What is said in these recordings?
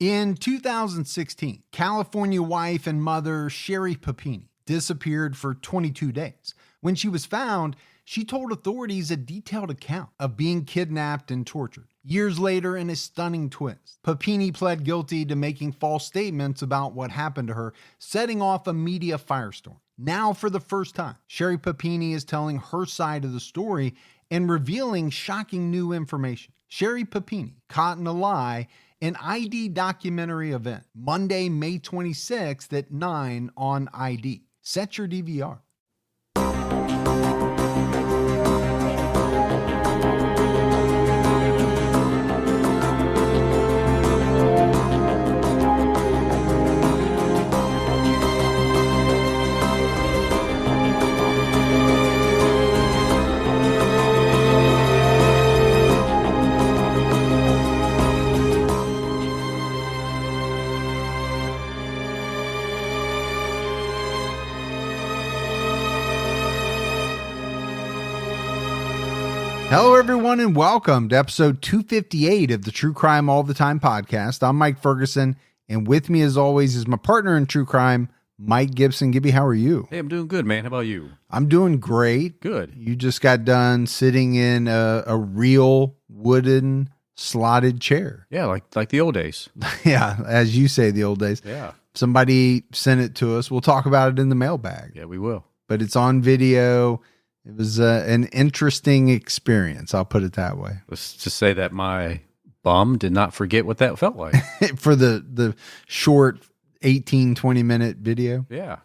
In 2016, California wife and mother Sherry Papini disappeared for 22 days. When she was found, she told authorities a detailed account of being kidnapped and tortured. Years later, in a stunning twist, Papini pled guilty to making false statements about what happened to her, setting off a media firestorm. Now, for the first time, Sherry Papini is telling her side of the story and revealing shocking new information. Sherry Papini, Caught in a Lie, an ID documentary event, Monday, May 26th at 9 on ID. Set your DVR. Hello, everyone, and welcome to episode 258 of the True Crime All the Time podcast. I'm Mike Ferguson, and with me, as always, is my partner in true crime, Mike Gibson. Gibby, how are you? Hey, I'm doing good, man. How about you? I'm doing great. Good. You just got done sitting in a real wooden slotted chair. Yeah, like the old days. Yeah, as you say, the old days. Yeah. Somebody sent it to us. We'll talk about it in the mailbag. Yeah, we will. But it's on video. It was an interesting experience. I'll put it that way. Let's just say that my bum did not forget what that felt like. For the short 18, 20-minute video. Yeah.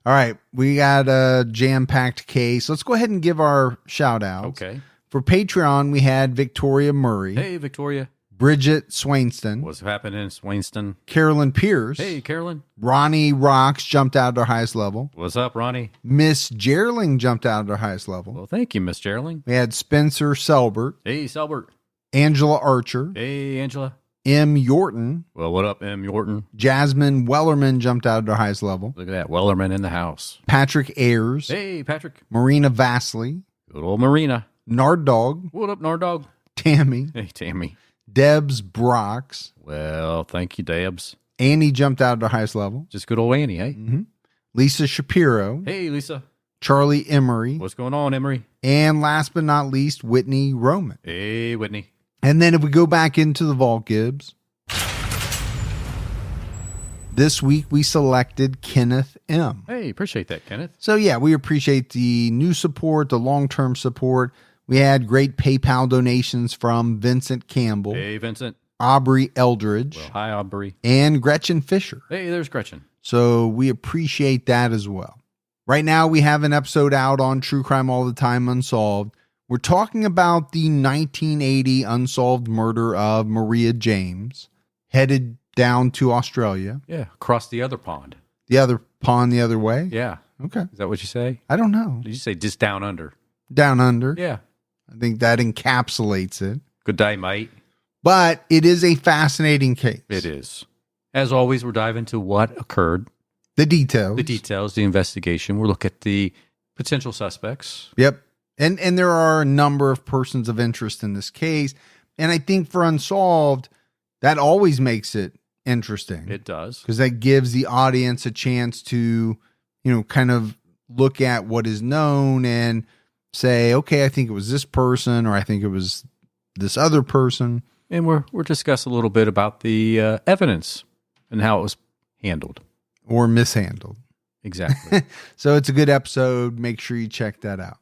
All right. We got a jam-packed case. Let's go ahead and give our shout-outs. Okay. For Patreon, we had Victoria Murray. Hey, Victoria. Bridget Swainston. What's happening, Swainston? Carolyn Pierce. Hey, Carolyn. Ronnie Rocks jumped out at our highest level. What's up, Ronnie? Miss Gerling jumped out at our highest level. Well, thank you, Miss Gerling. We had Spencer Selbert. Hey, Selbert. Angela Archer. Hey, Angela. M. Yorton. Well, what up, M. Yorton? Jasmine Wellerman jumped out at our highest level. Look at that. Wellerman in the house. Patrick Ayers. Hey, Patrick. Marina Vasily. Good old Marina. Nard Dog. What up, Nard Dog? Tammy. Hey, Tammy. Debs Brox. Well, thank you, Debs. Annie jumped out at our highest level. Just good old Annie, eh? Mm-hmm. Lisa Shapiro. Hey, Lisa. Charlie Emery. What's going on, Emery? And last but not least, Whitney Roman. Hey, Whitney. And then if we go back into the vault, Gibbs, this week we selected Kenneth M. Hey, appreciate that, Kenneth. So yeah, we appreciate the new support, the long-term support. We had great PayPal donations from Vincent Campbell. Hey, Vincent. Aubrey Eldridge. Well, hi, Aubrey. And Gretchen Fisher. Hey, there's Gretchen. So we appreciate that as well. Right now, we have an episode out on True Crime All the Time Unsolved. We're talking about the 1980 unsolved murder of Maria James, headed down to Australia. Yeah, across the other pond. The other pond the other way? Yeah. Okay. Is that what you say? I don't know. Did you say just down under? Down under. Yeah. I think that encapsulates it. Good day, mate. But it is a fascinating case. It is. As always, we're diving into what occurred. The details. The details, the investigation. We'll look at the potential suspects. Yep. And there are a number of persons of interest in this case. And I think for Unsolved, that always makes it interesting. It does. Because that gives the audience a chance to, kind of look at what is known and say, okay, I think it was this person, or I think it was this other person. And we're discuss a little bit about the evidence and how it was handled. Or mishandled. Exactly. So it's a good episode. Make sure you check that out.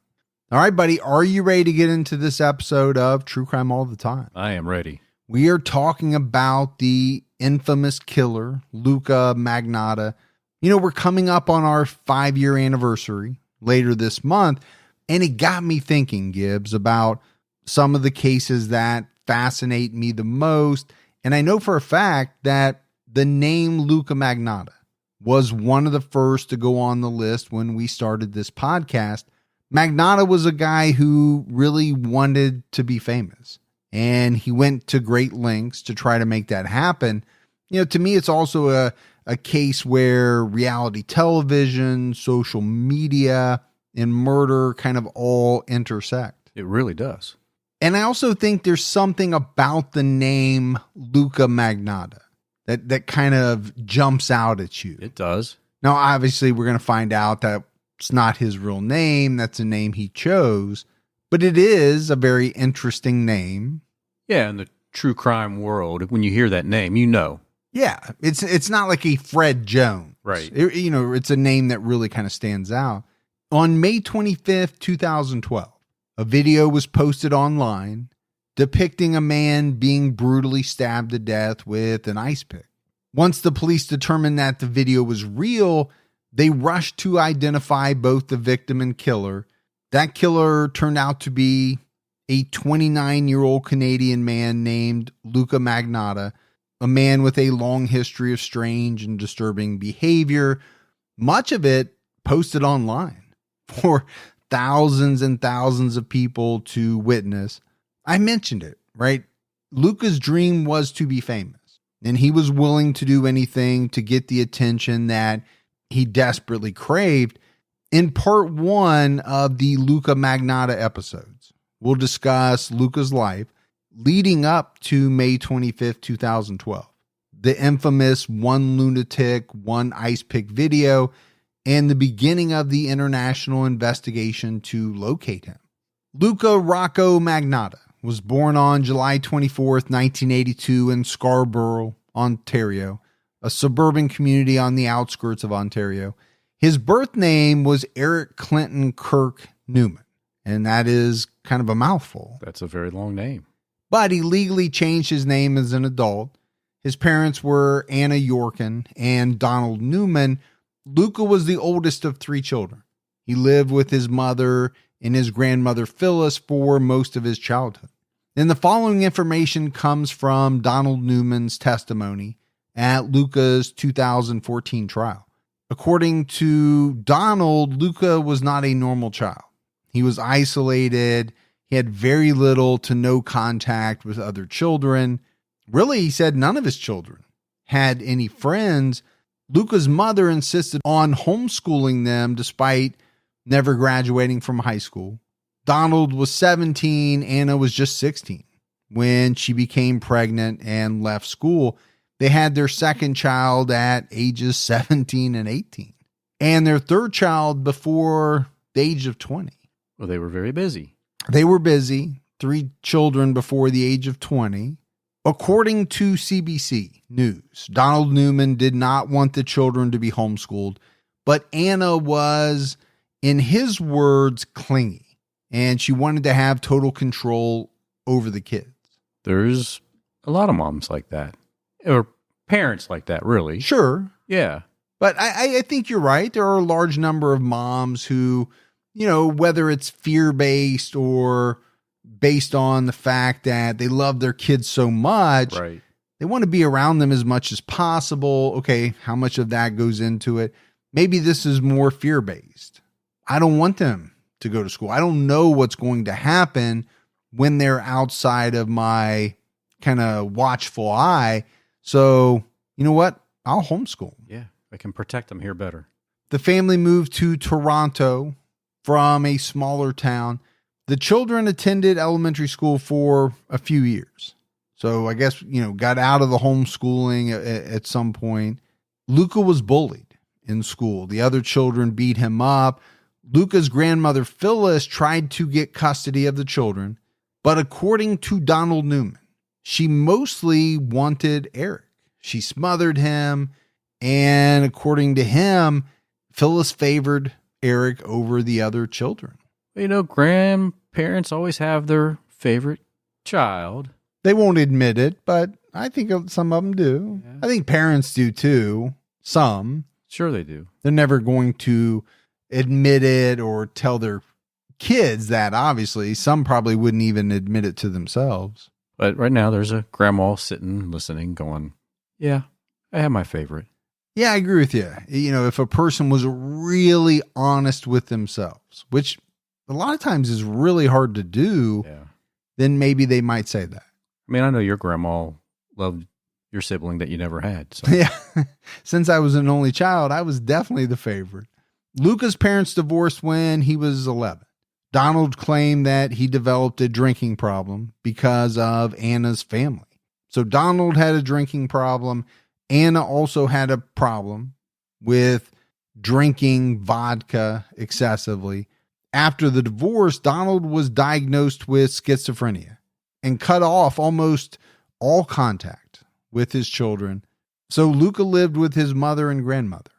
All right, buddy. Are you ready to get into this episode of True Crime All the Time? I am ready. We are talking about the infamous killer, Luka Magnotta. We're coming up on our 5-year anniversary later this month. And it got me thinking, Gibbs, about some of the cases that fascinate me the most. And I know for a fact that the name Luka Magnotta was one of the first to go on the list when we started this podcast. Magnotta was a guy who really wanted to be famous, and he went to great lengths to try to make that happen. To me, it's also a case where reality television, social media, and murder kind of all intersect. It really does. And I also think there's something about the name Luka Magnotta that kind of jumps out at you. It does. Now, obviously, we're going to find out that it's not his real name. That's a name he chose, but it is a very interesting name. Yeah, in the true crime world, when you hear that name, you know. Yeah, it's not like a Fred Jones. Right. It's a name that really kind of stands out. On May 25th, 2012, a video was posted online depicting a man being brutally stabbed to death with an ice pick. Once the police determined that the video was real, they rushed to identify both the victim and killer. That killer turned out to be a 29-year-old Canadian man named Luka Magnotta, a man with a long history of strange and disturbing behavior, much of it posted online for thousands and thousands of people to witness. I mentioned it, right? Luka's dream was to be famous, and he was willing to do anything to get the attention that he desperately craved. In part 1 of the Luka Magnotta episodes, we'll discuss Luka's life leading up to May 25th, 2012, the infamous one lunatic, one ice pick video, and the beginning of the international investigation to locate him. Luka Rocco Magnotta was born on July 24th, 1982 in Scarborough, Ontario, a suburban community on the outskirts of Ontario. His birth name was Eric Clinton Kirk Newman, and that is kind of a mouthful. That's a very long name. But he legally changed his name as an adult. His parents were Anna Yorkin and Donald Newman. Luka was the oldest of 3 children. He lived with his mother and his grandmother Phyllis for most of his childhood. And the following information comes from Donald Newman's testimony at Luka's 2014 trial. According to Donald, Luka was not a normal child. He was isolated. He had very little to no contact with other children. Really, he said none of his children had any friends. Luka's mother insisted on homeschooling them despite never graduating from high school. Donald was 17, Anna was just 16 when she became pregnant and left school. They had their second child at ages 17 and 18, and their third child before the age of 20. Well, they were very busy. They were busy. 3 children before the age of 20. According to CBC News, Donald Newman did not want the children to be homeschooled, but Anna was, in his words, clingy, and she wanted to have total control over the kids. There's a lot of moms like that, or parents like that, really. Sure. Yeah. But I think you're right. There are a large number of moms who, whether it's fear-based or based on the fact that they love their kids so much, right, they want to be around them as much as possible. Okay, how much of that goes into it? Maybe this is more fear-based. I don't want them to go to school. I don't know what's going to happen when they're outside of my kind of watchful eye. So, you know what? I'll homeschool. Yeah, I can protect them here better. The family moved to Toronto from a smaller town. The children attended elementary school for a few years. So I guess, got out of the homeschooling at some point. Luka was bullied in school. The other children beat him up. Luka's grandmother, Phyllis, tried to get custody of the children. But according to Donald Newman, she mostly wanted Eric. She smothered him. And according to him, Phyllis favored Eric over the other children. Grandparents always have their favorite child. They won't admit it, but I think some of them do. Yeah. I think parents do too. Some. Sure they do. They're never going to admit it or tell their kids that, obviously. Some probably wouldn't even admit it to themselves. But right now there's a grandma sitting, listening, going, yeah, I have my favorite. Yeah, I agree with you. If a person was really honest with themselves, which a lot of times is really hard to do, then maybe they might say that. I mean, I know your grandma loved your sibling that you never had. So. Yeah. Since I was an only child, I was definitely the favorite. Luka's parents divorced when he was 11. Donald claimed that he developed a drinking problem because of Anna's family. So Donald had a drinking problem. Anna also had a problem with drinking vodka excessively. After the divorce, Donald was diagnosed with schizophrenia and cut off almost all contact with his children. So Luka lived with his mother and grandmother.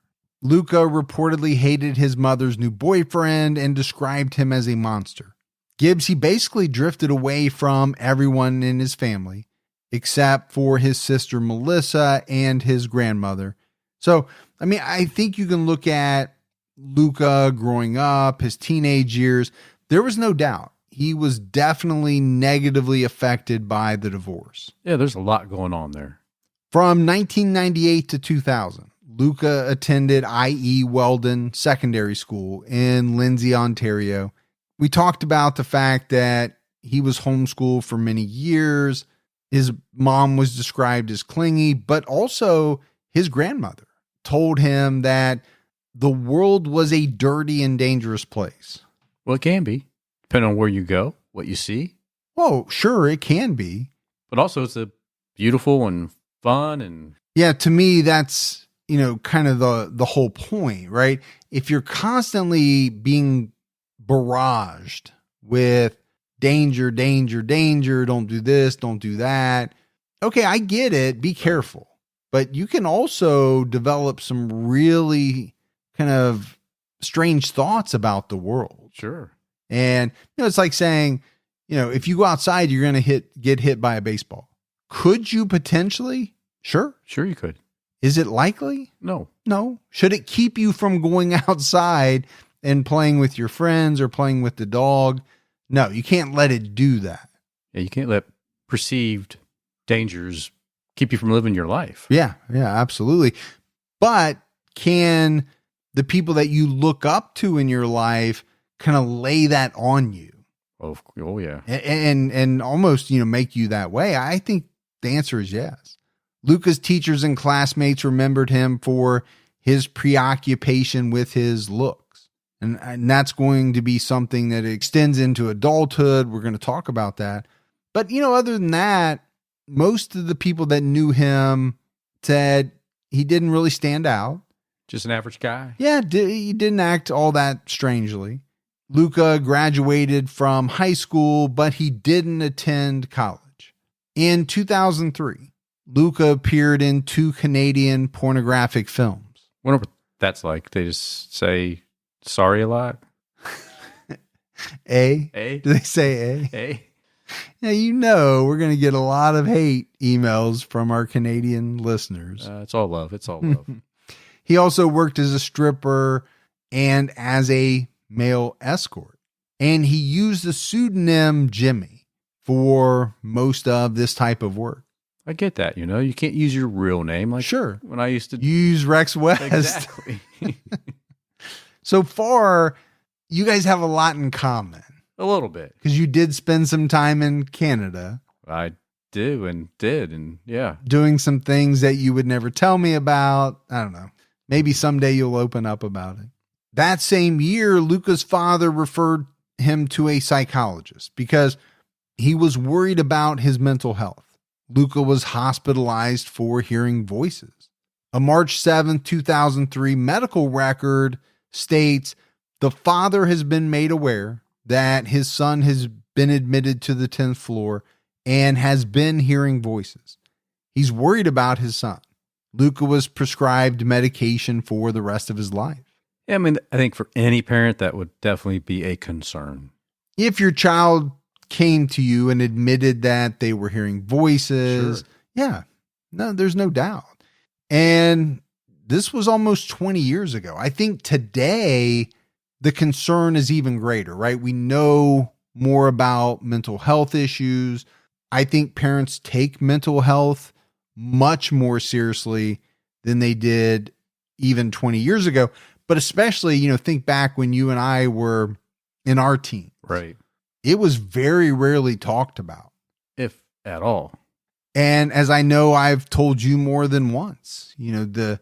Luka reportedly hated his mother's new boyfriend and described him as a monster. Gibbs, he basically drifted away from everyone in his family, except for his sister Melissa and his grandmother. So, I mean, I think you can look at Luka growing up, his teenage years. There was no doubt he was definitely negatively affected by the divorce. Yeah, there's a lot going on there. From 1998 to 2000, Luka attended I.E. Weldon Secondary School in Lindsay, Ontario. We talked about the fact that he was homeschooled for many years. His mom was described as clingy, but also his grandmother told him that the world was a dirty and dangerous place. Well, it can be, depending on where you go, what you see. Oh, sure, it can be. But also it's a beautiful and fun and... Yeah, to me, that's, kind of the whole point, right? If you're constantly being barraged with danger, danger, danger, don't do this, don't do that. Okay, I get it. Be careful. But you can also develop some really kind of strange thoughts about the world. Sure. And, it's like saying, if you go outside, you're going to get hit by a baseball. Could you potentially? Sure. Sure you could. Is it likely? No. No. Should it keep you from going outside and playing with your friends or playing with the dog? No, you can't let it do that. Yeah, you can't let perceived dangers keep you from living your life. Yeah, absolutely. But can the people that you look up to in your life kind of lay that on you? Oh yeah. And almost, make you that way? I think the answer is yes. Luka's teachers and classmates remembered him for his preoccupation with his looks. And that's going to be something that extends into adulthood. We're going to talk about that. But, other than that, most of the people that knew him said he didn't really stand out. Just an average guy. Yeah, he didn't act all that strangely. Luka graduated from high school, but he didn't attend college. In 2003, Luka appeared in 2 Canadian pornographic films. I wonder what that's like. They just say sorry a lot. A? Do they say A? A? Yeah, we're going to get a lot of hate emails from our Canadian listeners. It's all love. It's all love. He also worked as a stripper and as a male escort. And he used the pseudonym Jimmy for most of this type of work. I get that, you can't use your real name. Like sure. When I used to use Rex West. Exactly. So far, you guys have a lot in common. A little bit. Because you did spend some time in Canada. I do and did. And yeah. Doing some things that you would never tell me about. I don't know. Maybe someday you'll open up about it. That same year, Luka's father referred him to a psychologist because he was worried about his mental health. Luka was hospitalized for hearing voices. A March 7th, 2003 medical record states the father has been made aware that his son has been admitted to the 10th floor and has been hearing voices. He's worried about his son. Luka was prescribed medication for the rest of his life. Yeah, I think for any parent, that would definitely be a concern. If your child came to you and admitted that they were hearing voices, sure. Yeah, no, there's no doubt. And this was almost 20 years ago. I think today the concern is even greater, right? We know more about mental health issues. I think parents take mental health much more seriously than they did even 20 years ago. But especially, think back when you and I were in our teens. Right. It was very rarely talked about. If at all. And as I know, I've told you more than once, the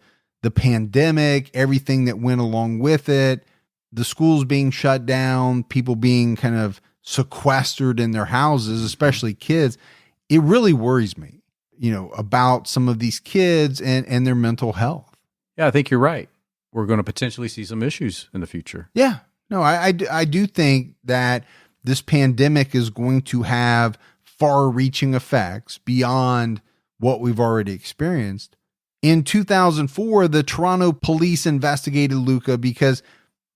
pandemic, everything that went along with it, the schools being shut down, people being kind of sequestered in their houses, especially kids. It really worries me about some of these kids and their mental health. Yeah, I think you're right. We're going to potentially see some issues in the future. Yeah. No, I do think that this pandemic is going to have far-reaching effects beyond what we've already experienced. In 2004, the Toronto police investigated Luka because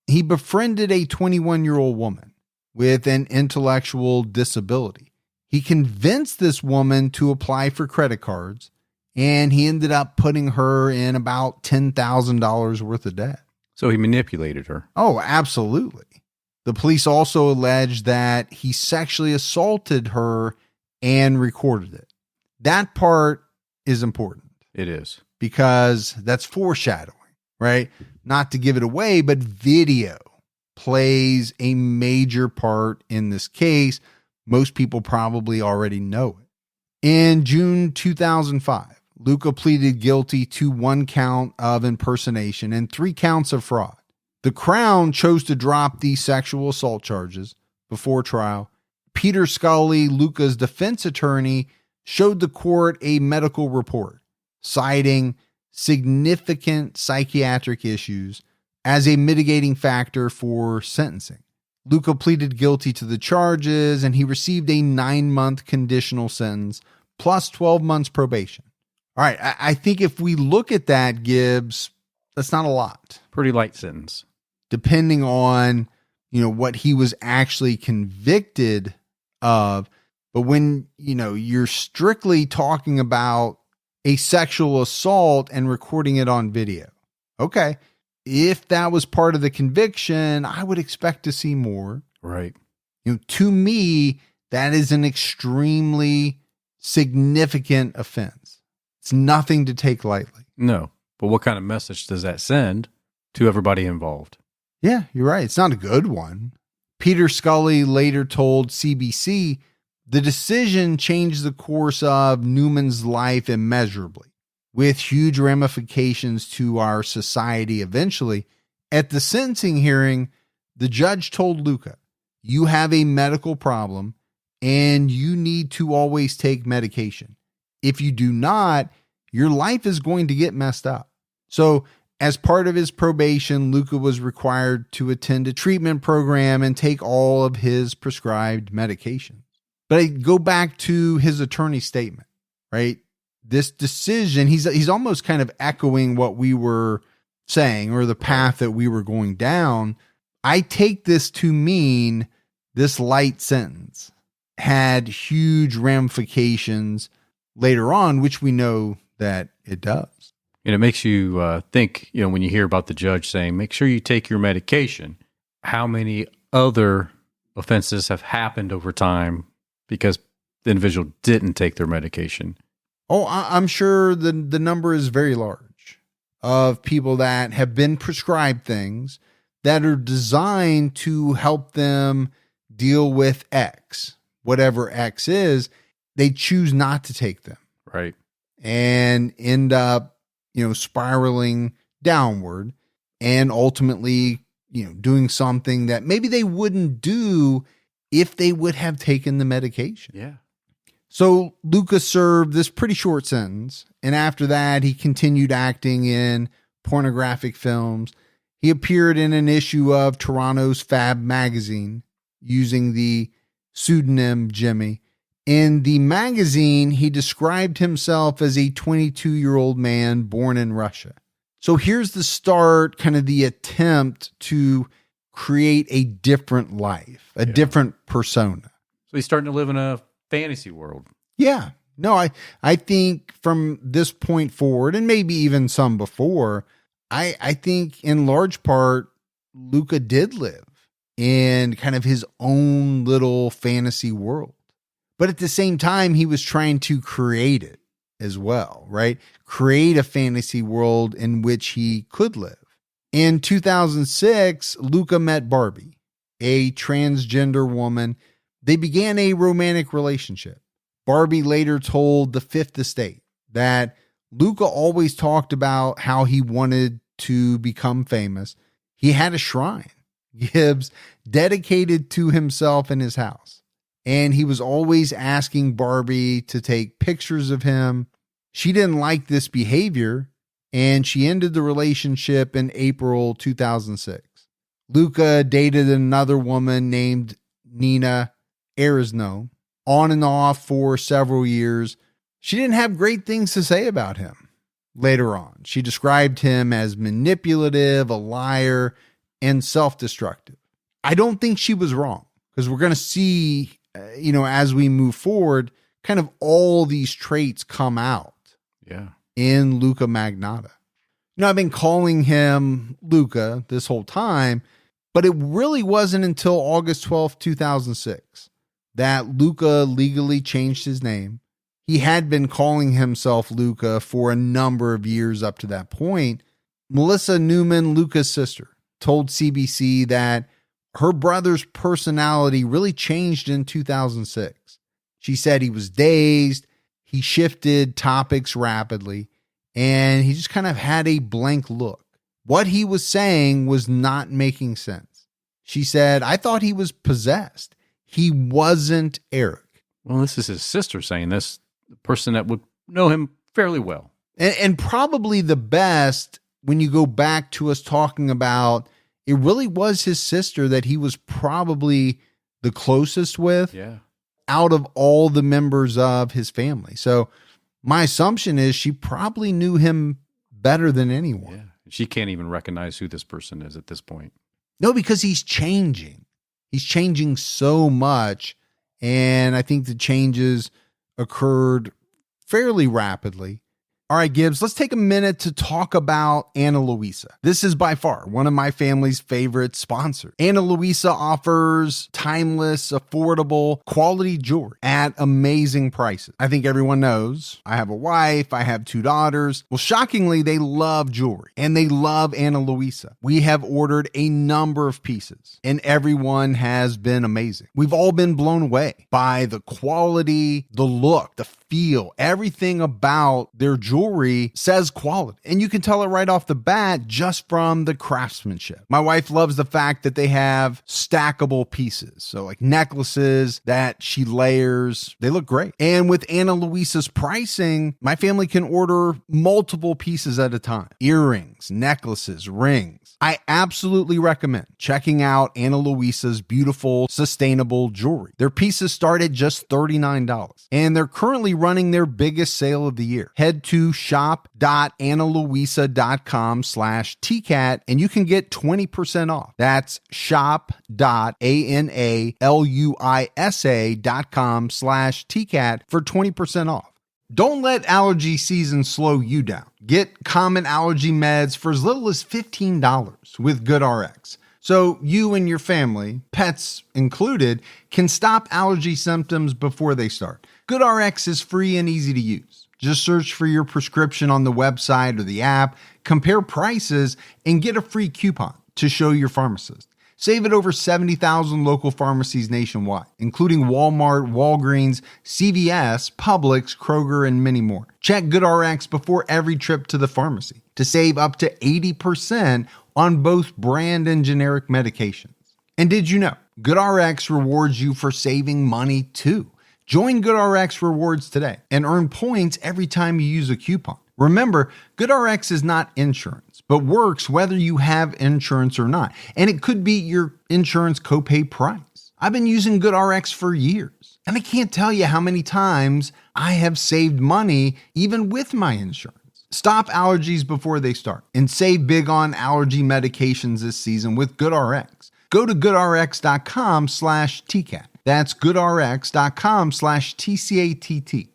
he befriended a 21-year-old woman with an intellectual disability. He convinced this woman to apply for credit cards, and he ended up putting her in about $10,000 worth of debt. So he manipulated her. Oh, absolutely. The police also alleged that he sexually assaulted her and recorded it. That part is important. It is. Because that's foreshadowing, right? Not to give it away, but video plays a major part in this case. Most people probably already know it. In June 2005, Luka pleaded guilty to 1 count of impersonation and 3 counts of fraud. The Crown chose to drop the sexual assault charges before trial. Peter Scully, Luka's defense attorney, showed the court a medical report citing significant psychiatric issues as a mitigating factor for sentencing. Luka pleaded guilty to the charges, and he received a 9-month conditional sentence plus 12 months probation. All right, I think if we look at that, Gibbs, that's not a lot. Pretty light sentence. Depending on, what he was actually convicted of. But when, you're strictly talking about a sexual assault and recording it on video. Okay. If that was part of the conviction, I would expect to see more. Right. To me, that is an extremely significant offense. It's nothing to take lightly. No. But what kind of message does that send to everybody involved? Yeah, you're right. It's not a good one. Peter Scully later told CBC, the decision changed the course of Newman's life immeasurably, with huge ramifications to our society eventually. At the sentencing hearing, the judge told Luka, you have a medical problem and you need to always take medication. If you do not, your life is going to get messed up. So as part of his probation, Luka was required to attend a treatment program and take all of his prescribed medications. But I go back to his attorney's statement, right? This decision, he's almost kind of echoing what we were saying or the path that we were going down. I take this to mean this light sentence had huge ramifications later on, which we know that it does. And it makes you think, when you hear about the judge saying, make sure you take your medication, how many other offenses have happened over time because the individual didn't take their medication. Oh, I'm sure the number is very large of people that have been prescribed things that are designed to help them deal with X, whatever X is. They choose not to take them. Right. And end up, spiraling downward and ultimately, doing something that maybe they wouldn't do if they would have taken the medication. Yeah. So Luka served this pretty short sentence, and after that, he continued acting in pornographic films. He appeared in an issue of Toronto's Fab magazine using the pseudonym Jimmy. In the magazine, he described himself as a 22-year-old man born in Russia. So here's the start, kind of the attempt to create a different life, a different persona. So he's starting to live in a fantasy world. Yeah. No, I think from this point forward, and maybe even some before, I think in large part, Luka did live in kind of his own little fantasy world. But at the same time, he was trying to create it as well, right? Create a fantasy world in which he could live. In 2006, Luka met Barbie, a transgender woman. They began a romantic relationship. Barbie later told the Fifth Estate that Luka always talked about how he wanted to become famous. He had a shrine, Gibbs, dedicated to himself in his house. and he was always asking Barbie to take pictures of him. She didn't like this behavior, and she ended the relationship in April 2006. Luka dated another woman named Nina Arizno on and off for several years. She didn't have great things to say about him. Later on, she described him as manipulative, a liar, and self-destructive. I don't think she was wrong, because we're going to see, as we move forward, kind of all these traits come out in Luka Magnotta. I've been calling him Luka this whole time, but it really wasn't until August 12th, 2006 that Luka legally changed his name. He had been calling himself Luka for a number of years up to that point. Melissa Newman, Luka's sister, told CBC that her brother's personality really changed in 2006. She said he was dazed, he shifted topics rapidly, and he just kind of had a blank look. What he was saying was not making sense. She said, I thought he was possessed. He wasn't Eric. Well, this is his sister saying this, the person that would know him fairly well. And probably the best, when you go back to us talking about, it really was his sister that he was probably the closest with out of all the members of his family. So my assumption is she probably knew him better than anyone. Yeah. She can't even recognize who this person is at this point. No, because he's changing. He's changing so much. And I think the changes occurred fairly rapidly. All right, Gibbs, let's take a minute to talk about Ana Luisa. This is by far one of my family's favorite sponsors. Ana Luisa offers timeless, affordable, quality jewelry at amazing prices. I think everyone knows I have a wife, I have 2 daughters. Well, shockingly, they love jewelry and they love Ana Luisa. We have ordered a number of pieces and everyone has been amazing. We've all been blown away by the quality, the look, the feel, everything about their jewelry says quality. And you can tell it right off the bat just from the craftsmanship. My wife loves the fact that they have stackable pieces. So like necklaces that she layers, they look great. And with Ana Luisa's pricing, my family can order multiple pieces at a time. Earrings, necklaces, rings. I absolutely recommend checking out Ana Luisa's beautiful, sustainable jewelry. Their pieces start at just $39, and they're currently running their biggest sale of the year. Head to shop.analuisa.com/TCAT and you can get 20% off. That's shop.analuisa.com/TCAT for 20% off. Don't let allergy season slow you down. Get common allergy meds for as little as $15 with GoodRx. So you and your family, pets included, can stop allergy symptoms before they start. GoodRx is free and easy to use. Just search for your prescription on the website or the app, compare prices, and get a free coupon to show your pharmacist. Save at over 70,000 local pharmacies nationwide, including Walmart, Walgreens, CVS, Publix, Kroger, and many more. Check GoodRx before every trip to the pharmacy to save up to 80% on both brand and generic medications. And did you know GoodRx rewards you for saving money too? Join GoodRx Rewards today and earn points every time you use a coupon. Remember, GoodRx is not insurance, but works whether you have insurance or not. And it could be your insurance copay price. I've been using GoodRx for years, and I can't tell you how many times I have saved money even with my insurance. Stop allergies before they start and save big on allergy medications this season with GoodRx. Go to goodrx.com/TCAT. That's goodrx.com/TCATT.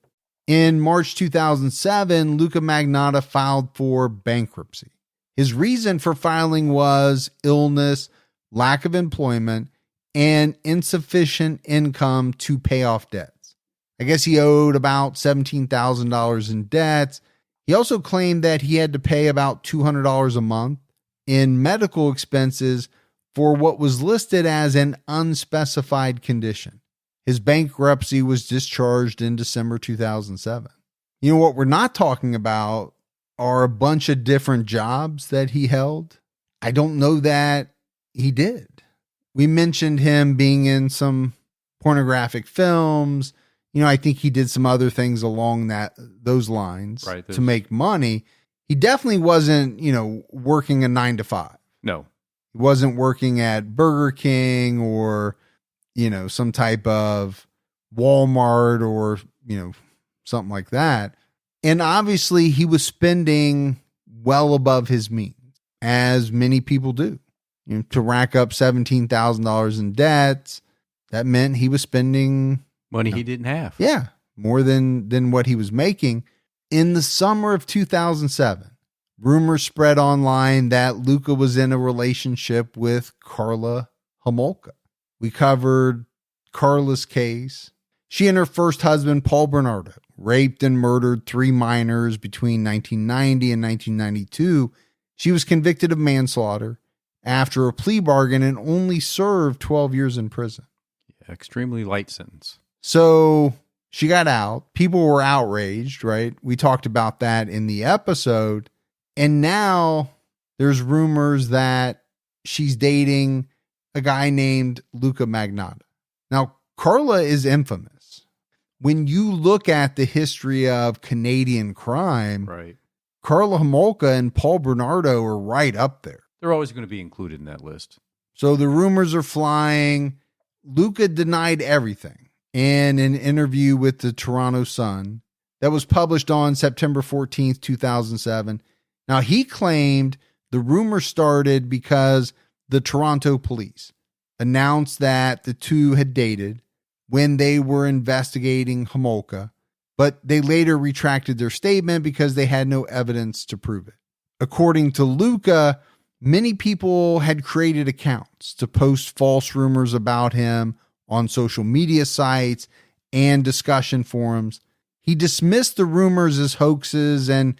In March 2007, Luka Magnotta filed for bankruptcy. His reason for filing was illness, lack of employment, and insufficient income to pay off debts. I guess he owed about $17,000 in debts. He also claimed that he had to pay about $200 a month in medical expenses for what was listed as an unspecified condition. His bankruptcy was discharged in December 2007. You know what we're not talking about are a bunch of different jobs that he held. I don't know that he did. We mentioned him being in some pornographic films. I think he did some other things along those lines to make money. He definitely wasn't, working a 9 to 5. No. He wasn't working at Burger King or, some type of Walmart or, something like that. And obviously he was spending well above his means, as many people do. To rack up $17,000 in debts, that meant he was spending money he didn't have. Yeah, more than what he was making. In the summer of 2007, rumors spread online that Luka was in a relationship with Karla Homolka. We covered Karla's case. She and her first husband, Paul Bernardo, raped and murdered 3 minors between 1990 and 1992. She was convicted of manslaughter after a plea bargain and only served 12 years in prison. Yeah, extremely light sentence. So she got out. People were outraged, right? We talked about that in the episode. And now there's rumors that she's dating a guy named Luka Magnotta. Now, Karla is infamous. When you look at the history of Canadian crime, right, Karla Homolka and Paul Bernardo are right up there. They're always going to be included in that list. So the rumors are flying. Luka denied everything in an interview with the Toronto Sun that was published on September 14th, 2007. Now, he claimed the rumor started because the Toronto police announced that the two had dated when they were investigating Homolka, but they later retracted their statement because they had no evidence to prove it. According to Luka, many people had created accounts to post false rumors about him on social media sites and discussion forums. He dismissed the rumors as hoaxes and,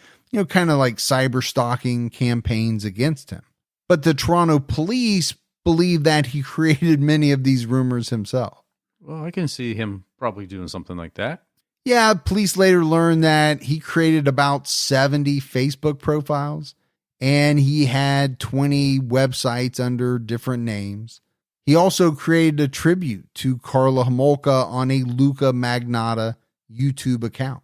kind of like cyber stalking campaigns against him. But the Toronto police believe that he created many of these rumors himself. Well, I can see him probably doing something like that. Yeah, police later learned that he created about 70 Facebook profiles and he had 20 websites under different names. He also created a tribute to Karla Homolka on a Luka Magnotta YouTube account.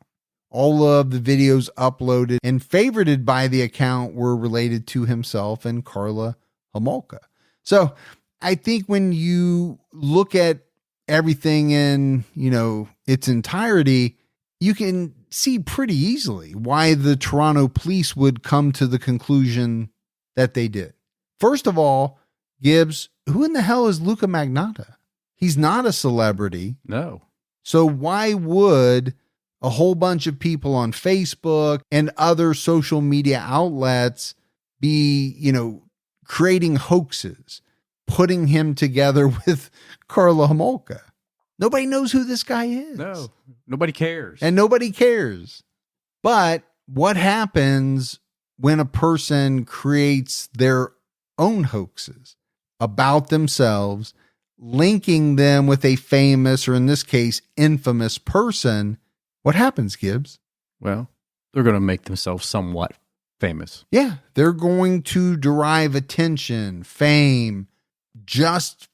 All of the videos uploaded and favorited by the account were related to himself and Karla Homolka. So I think when you look at everything in, its entirety, you can see pretty easily why the Toronto police would come to the conclusion that they did. First of all, Gibbs, who in the hell is Luka Magnotta? He's not a celebrity. No. So why would a whole bunch of people on Facebook and other social media outlets be, creating hoaxes, putting him together with Karla Homolka? Nobody knows who this guy is. No, nobody cares. And nobody cares. But what happens when a person creates their own hoaxes about themselves, linking them with a famous, or in this case, infamous person? What happens, Gibbs? Well, they're going to make themselves somewhat famous. Yeah, they're going to derive attention, fame, just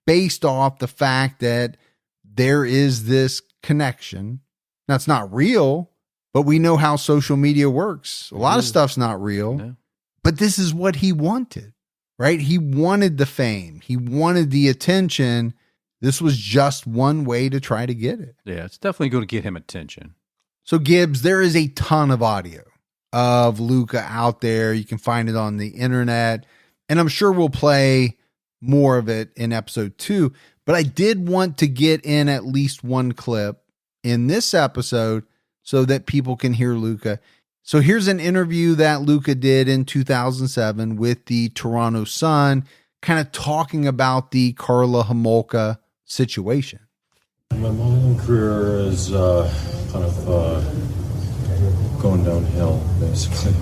based off the fact that there is this connection. Now, it's not real, but we know how social media works. A lot of stuff's not real, No. But this is what he wanted, right? He wanted the fame. He wanted the attention. This was just one way to try to get it. Yeah, it's definitely going to get him attention. So, Gibbs, there is a ton of audio of Luka out there. You can find it on the internet, and I'm sure we'll play more of it in episode 2. But I did want to get in at least one clip in this episode so that people can hear Luka. So here's an interview that Luka did in 2007 with the Toronto Sun, kind of talking about the Karla Homolka situation. My modeling career is kind of going downhill, basically,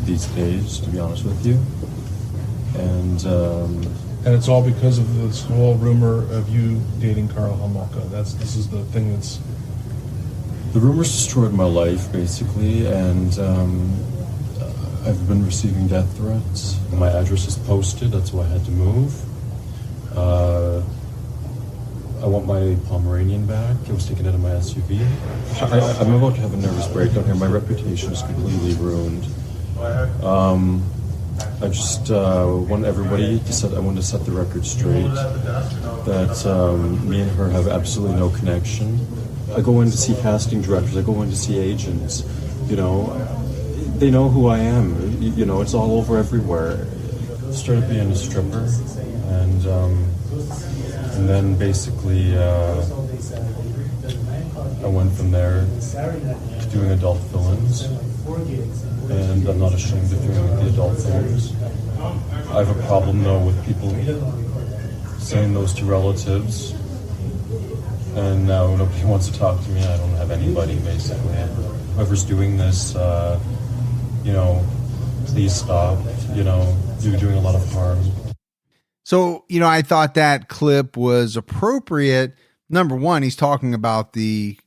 these days, to be honest with you. And it's all because of this whole rumor of you dating Karla Homolka. This is the thing that's... The rumors destroyed my life, basically, and I've been receiving death threats. My address is posted, that's why I had to move. I want my Pomeranian back. It was taken out of my SUV. I'm about to have a nervous breakdown here. My reputation is completely ruined. I just want everybody to set. I want to set the record straight that me and her have absolutely no connection. I go in to see casting directors. I go in to see agents. You know, they know who I am. You know, it's all over everywhere. Started being a stripper, and then basically I went from there to doing adult villains. And I'm not ashamed of doing the adult things. I have a problem though with people saying those to relatives, and now nobody wants to talk to me. I don't have anybody basically. Whoever's doing this, please stop. You're doing a lot of harm. So, I thought that clip was appropriate. Number one, he's talking about the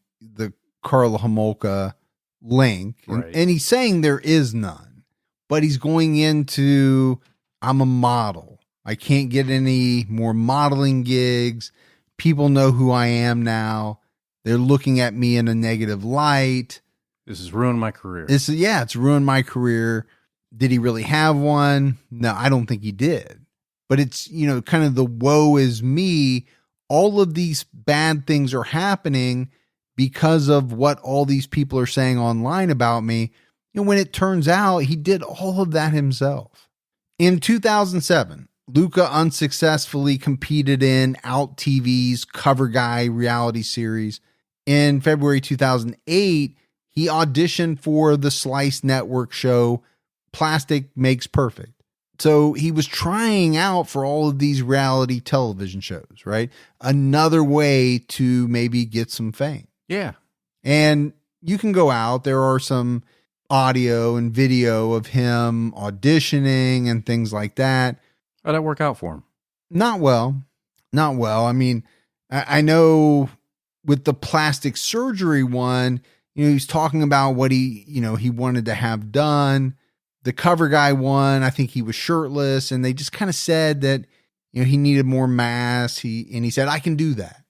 Karla Homolka link, Right. and he's saying there is none, but he's going into, I'm a model. I can't get any more modeling gigs. People know who I am now. They're looking at me in a negative light. This has ruined my career. It's ruined my career. Did he really have one? No, I don't think he did. But it's, kind of the woe is me. All of these bad things are happening because of what all these people are saying online about me. When it turns out he did all of that himself. In 2007, Luka unsuccessfully competed in Out TV's Cover Guy reality series. In February 2008, he auditioned for the Slice Network show Plastic Makes Perfect. So he was trying out for all of these reality television shows, right? Another way to maybe get some fame. Yeah. And you can go out. There are some audio and video of him auditioning and things like that. How'd that work out for him? Not well. I mean, I know with the plastic surgery one, he's talking about what he wanted to have done. The Cover Guy one, I think he was shirtless, and they just kind of said that, he needed more mass. He said, I can do that.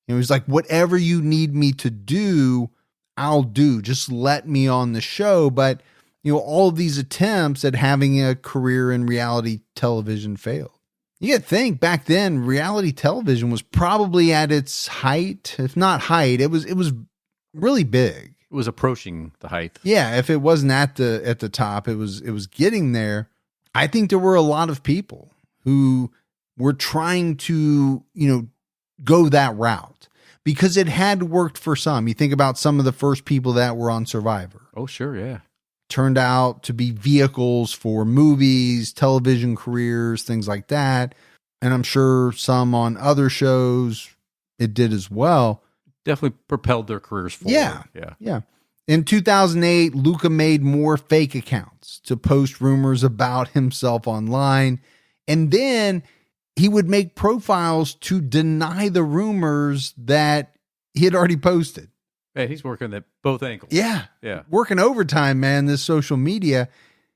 It was like, whatever you need me to do, I'll do. Just let me on the show. But, all of these attempts at having a career in reality television failed. You gotta think back then, reality television was probably at its height. If not height, it was really big. It was approaching the height. Yeah, if it wasn't at the top, it was getting there. I think there were a lot of people who were trying to, go that route because it had worked for some. You think about some of the first people that were on Survivor. Oh, sure, yeah. Turned out to be vehicles for movies, television careers, things like that. And I'm sure some on other shows it did as well. Definitely propelled their careers forward. Yeah. In 2008, Luka made more fake accounts to post rumors about himself online. And then he would make profiles to deny the rumors that he had already posted. Hey, he's working at both angles. Yeah. Yeah. Working overtime, man, this social media.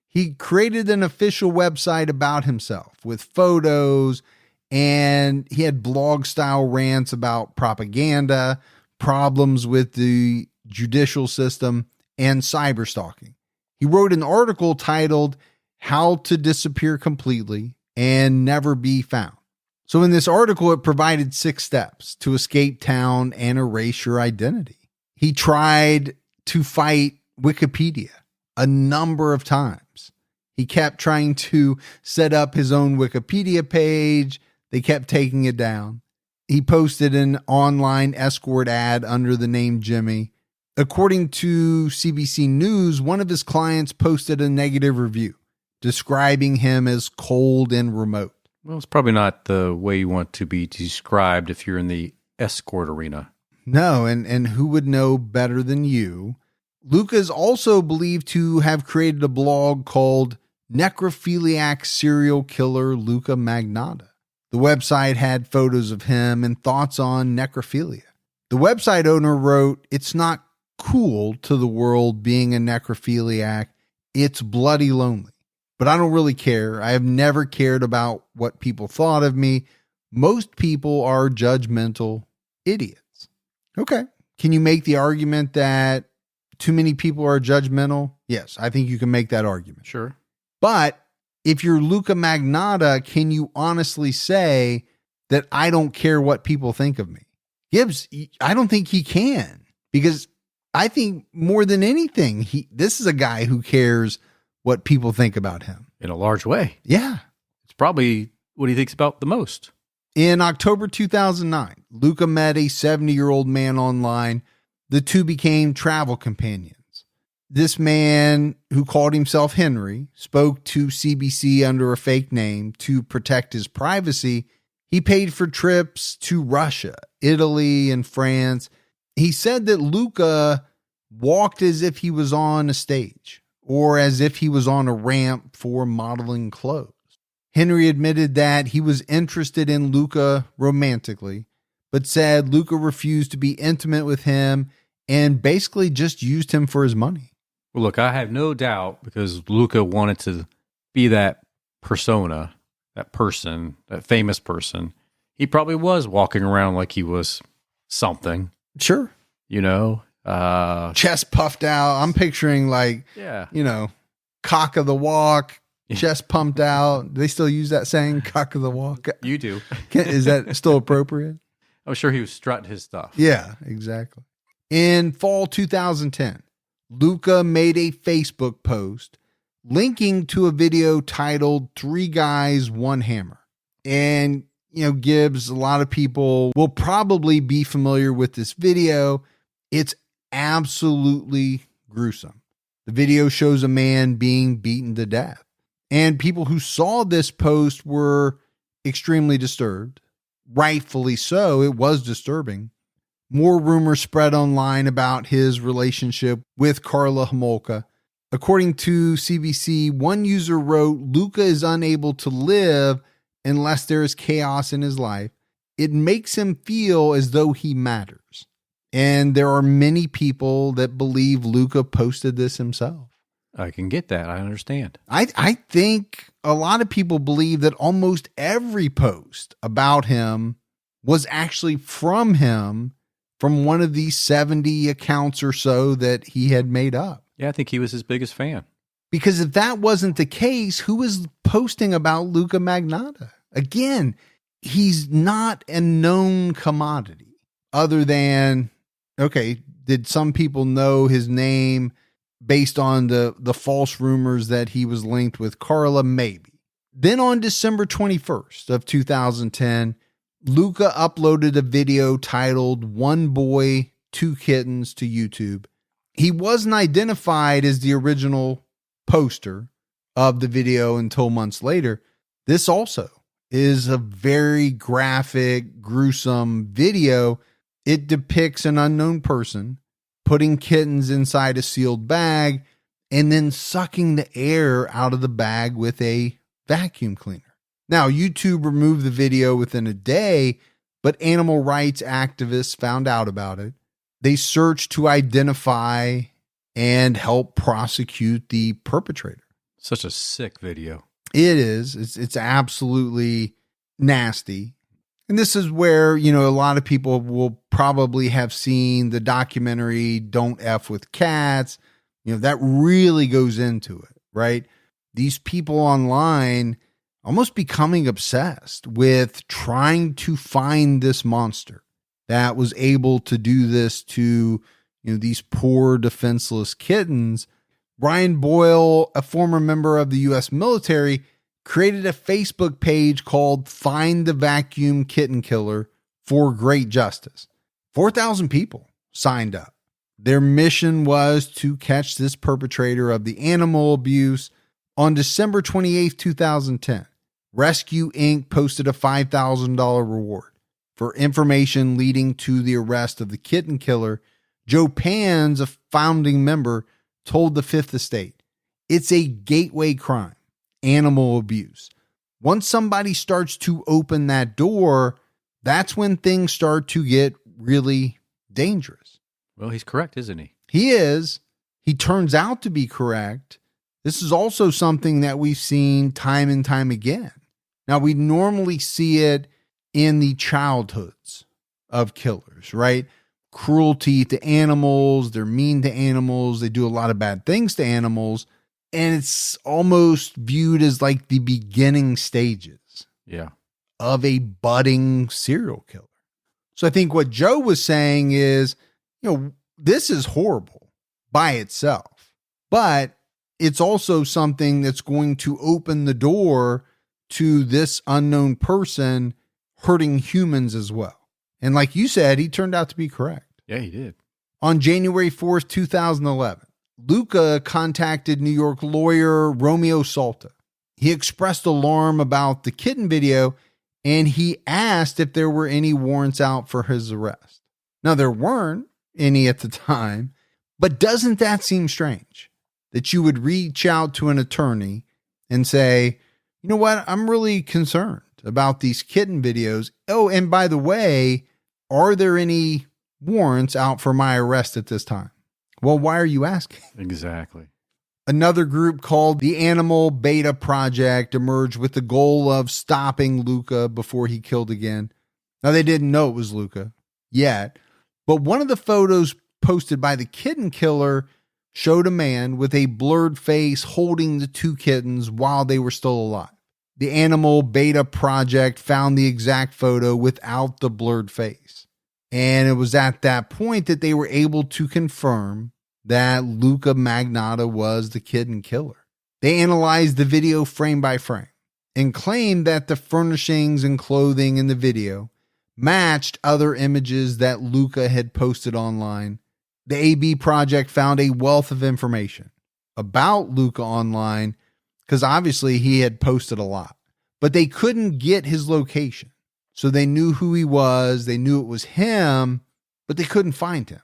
He created an official website about himself with photos, and he had blog style rants about propaganda, problems with the judicial system, and cyber stalking. He wrote an article titled How to Disappear Completely and Never Be Found. So in this article, it provided 6 steps to escape town and erase your identity. He tried to fight Wikipedia a number of times. He kept trying to set up his own Wikipedia page. They kept taking it down. He posted an online escort ad under the name Jimmy. According to CBC News, one of his clients posted a negative review describing him as cold and remote. Well, it's probably not the way you want to be described if you're in the escort arena. No, and who would know better than you? Luka is also believed to have created a blog called Necrophiliac Serial Killer Luka Magnotta. The website had photos of him and thoughts on necrophilia. The website owner wrote, "It's not cool to the world being a necrophiliac. It's bloody lonely. But I don't really care. I have never cared about what people thought of me. Most people are judgmental idiots. Okay. Can you make the argument that too many people are judgmental? Yes, I think you can make that argument. Sure. But if you're Luka Magnotta, can you honestly say that I don't care what people think of me? Gibbs, I don't think he can, because I think more than anything, this is a guy who cares what people think about him. In a large way. Yeah. It's probably what he thinks about the most. In October 2009, Luka met a 70-year-old man online. The two became travel companions. This man, who called himself Henry, spoke to CBC under a fake name to protect his privacy. He paid for trips to Russia, Italy, and France. He said that Luka walked as if he was on a stage or as if he was on a ramp for modeling clothes. Henry admitted that he was interested in Luka romantically, but said Luka refused to be intimate with him and basically just used him for his money. Well, look, I have no doubt, because Luka wanted to be that persona, that person, that famous person. He probably was walking around like he was something. Sure. You know? Chest puffed out. I'm picturing cock of the walk, chest pumped out. They still use that saying, cock of the walk? You do. Is that still appropriate? I'm sure he was strutting his stuff. Yeah, exactly. In fall 2010, Luka made a Facebook post linking to a video titled 3 Guys, 1 Hammer. And, Gibbs, a lot of people will probably be familiar with this video. It's absolutely gruesome. The video shows a man being beaten to death. And people who saw this post were extremely disturbed. Rightfully so, it was disturbing. More rumors spread online about his relationship with Karla Homolka. According to CBC, one user wrote, Luka is unable to live unless there is chaos in his life. It makes him feel as though he matters. And there are many people that believe Luka posted this himself. I can get that. I understand. I think a lot of people believe that almost every post about him was actually from him, from one of these 70 accounts or so that he had made up. Yeah, I think he was his biggest fan. Because if that wasn't the case, who is posting about Luka Magnotta? Again, he's not a known commodity other than, okay, did some people know his name based on the false rumors that he was linked with Karla? Maybe. Then on December 21st of 2010, Luka uploaded a video titled 1 Boy, 2 Kittens to YouTube. He wasn't identified as the original poster of the video until months later. This also is a very graphic, gruesome video. It depicts an unknown person putting kittens inside a sealed bag and then sucking the air out of the bag with a vacuum cleaner. Now, YouTube removed the video within a day, but animal rights activists found out about it. They searched to identify and help prosecute the perpetrator. Such a sick video. It is. It's absolutely nasty. And this is where, a lot of people will probably have seen the documentary Don't F with Cats. That really goes into it, right? These people online almost becoming obsessed with trying to find this monster that was able to do this to, these poor defenseless kittens. Brian Boyle, a former member of the U.S. military, created a Facebook page called Find the Vacuum Kitten Killer for Great Justice. 4,000 people signed up. Their mission was to catch this perpetrator of the animal abuse. On December 28th, 2010, Rescue Inc. posted a $5,000 reward for information leading to the arrest of the kitten killer. Joe Pans, a founding member, told the Fifth Estate, it's a gateway crime, animal abuse. Once somebody starts to open that door, that's when things start to get really dangerous. Well, he's correct, isn't he? He is. He turns out to be correct. This is also something that we've seen time and time again. Now, we normally see it in the childhoods of killers, right? Cruelty to animals. They're mean to animals. They do a lot of bad things to animals. And it's almost viewed as like the beginning stages of a budding serial killer. So I think what Joe was saying is, this is horrible by itself, but it's also something that's going to open the door to this unknown person hurting humans as well. And like you said, he turned out to be correct. Yeah, he did. On January 4th, 2011, Luka contacted New York lawyer Romeo Salta. He expressed alarm about the kitten video, and he asked if there were any warrants out for his arrest. Now, there weren't any at the time, but doesn't that seem strange? That you would reach out to an attorney and say, you know what, I'm really concerned about these kitten videos. Oh, and by the way, are there any warrants out for my arrest at this time? Well, why are you asking? Exactly. Another group called the Animal Beta Project emerged with the goal of stopping Luka before he killed again. Now, they didn't know it was Luka yet, but one of the photos posted by the kitten killer showed a man with a blurred face holding the two kittens while they were still alive. The Animal Beta Project found the exact photo without the blurred face. And it was at that point that they were able to confirm that Luka Magnotta was the kitten killer. They analyzed the video frame by frame and claimed that the furnishings and clothing in the video matched other images that Luka had posted online. The AB Project found a wealth of information about Luka online because obviously he had posted a lot, but they couldn't get his location. So they knew who he was. They knew it was him, but they couldn't find him.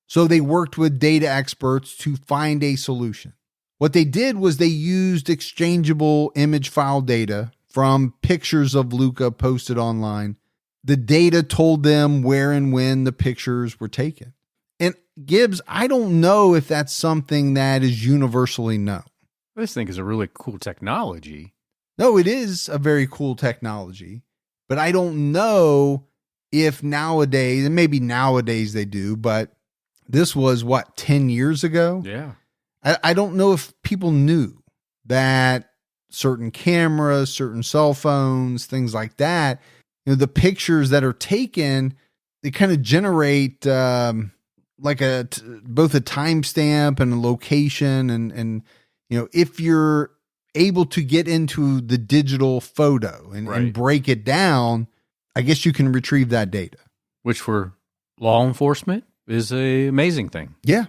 So they worked with data experts to find a solution. What they did was they used exchangeable image file data from pictures of Luka posted online. The data told them where and when the pictures were taken. And Gibbs, I don't know if that's something that is universally known. This thing is a really cool technology. No, it is a very cool technology, but I don't know if nowadays, and maybe nowadays they do, but this was 10 years ago? Yeah. I don't know if people knew that certain cameras, certain cell phones, things like that, the pictures that are taken, they kind of generate both a timestamp and a location. And if you're able to get into the digital photo and break it down, I guess you can retrieve that data. Which for law enforcement is an amazing thing. Yeah.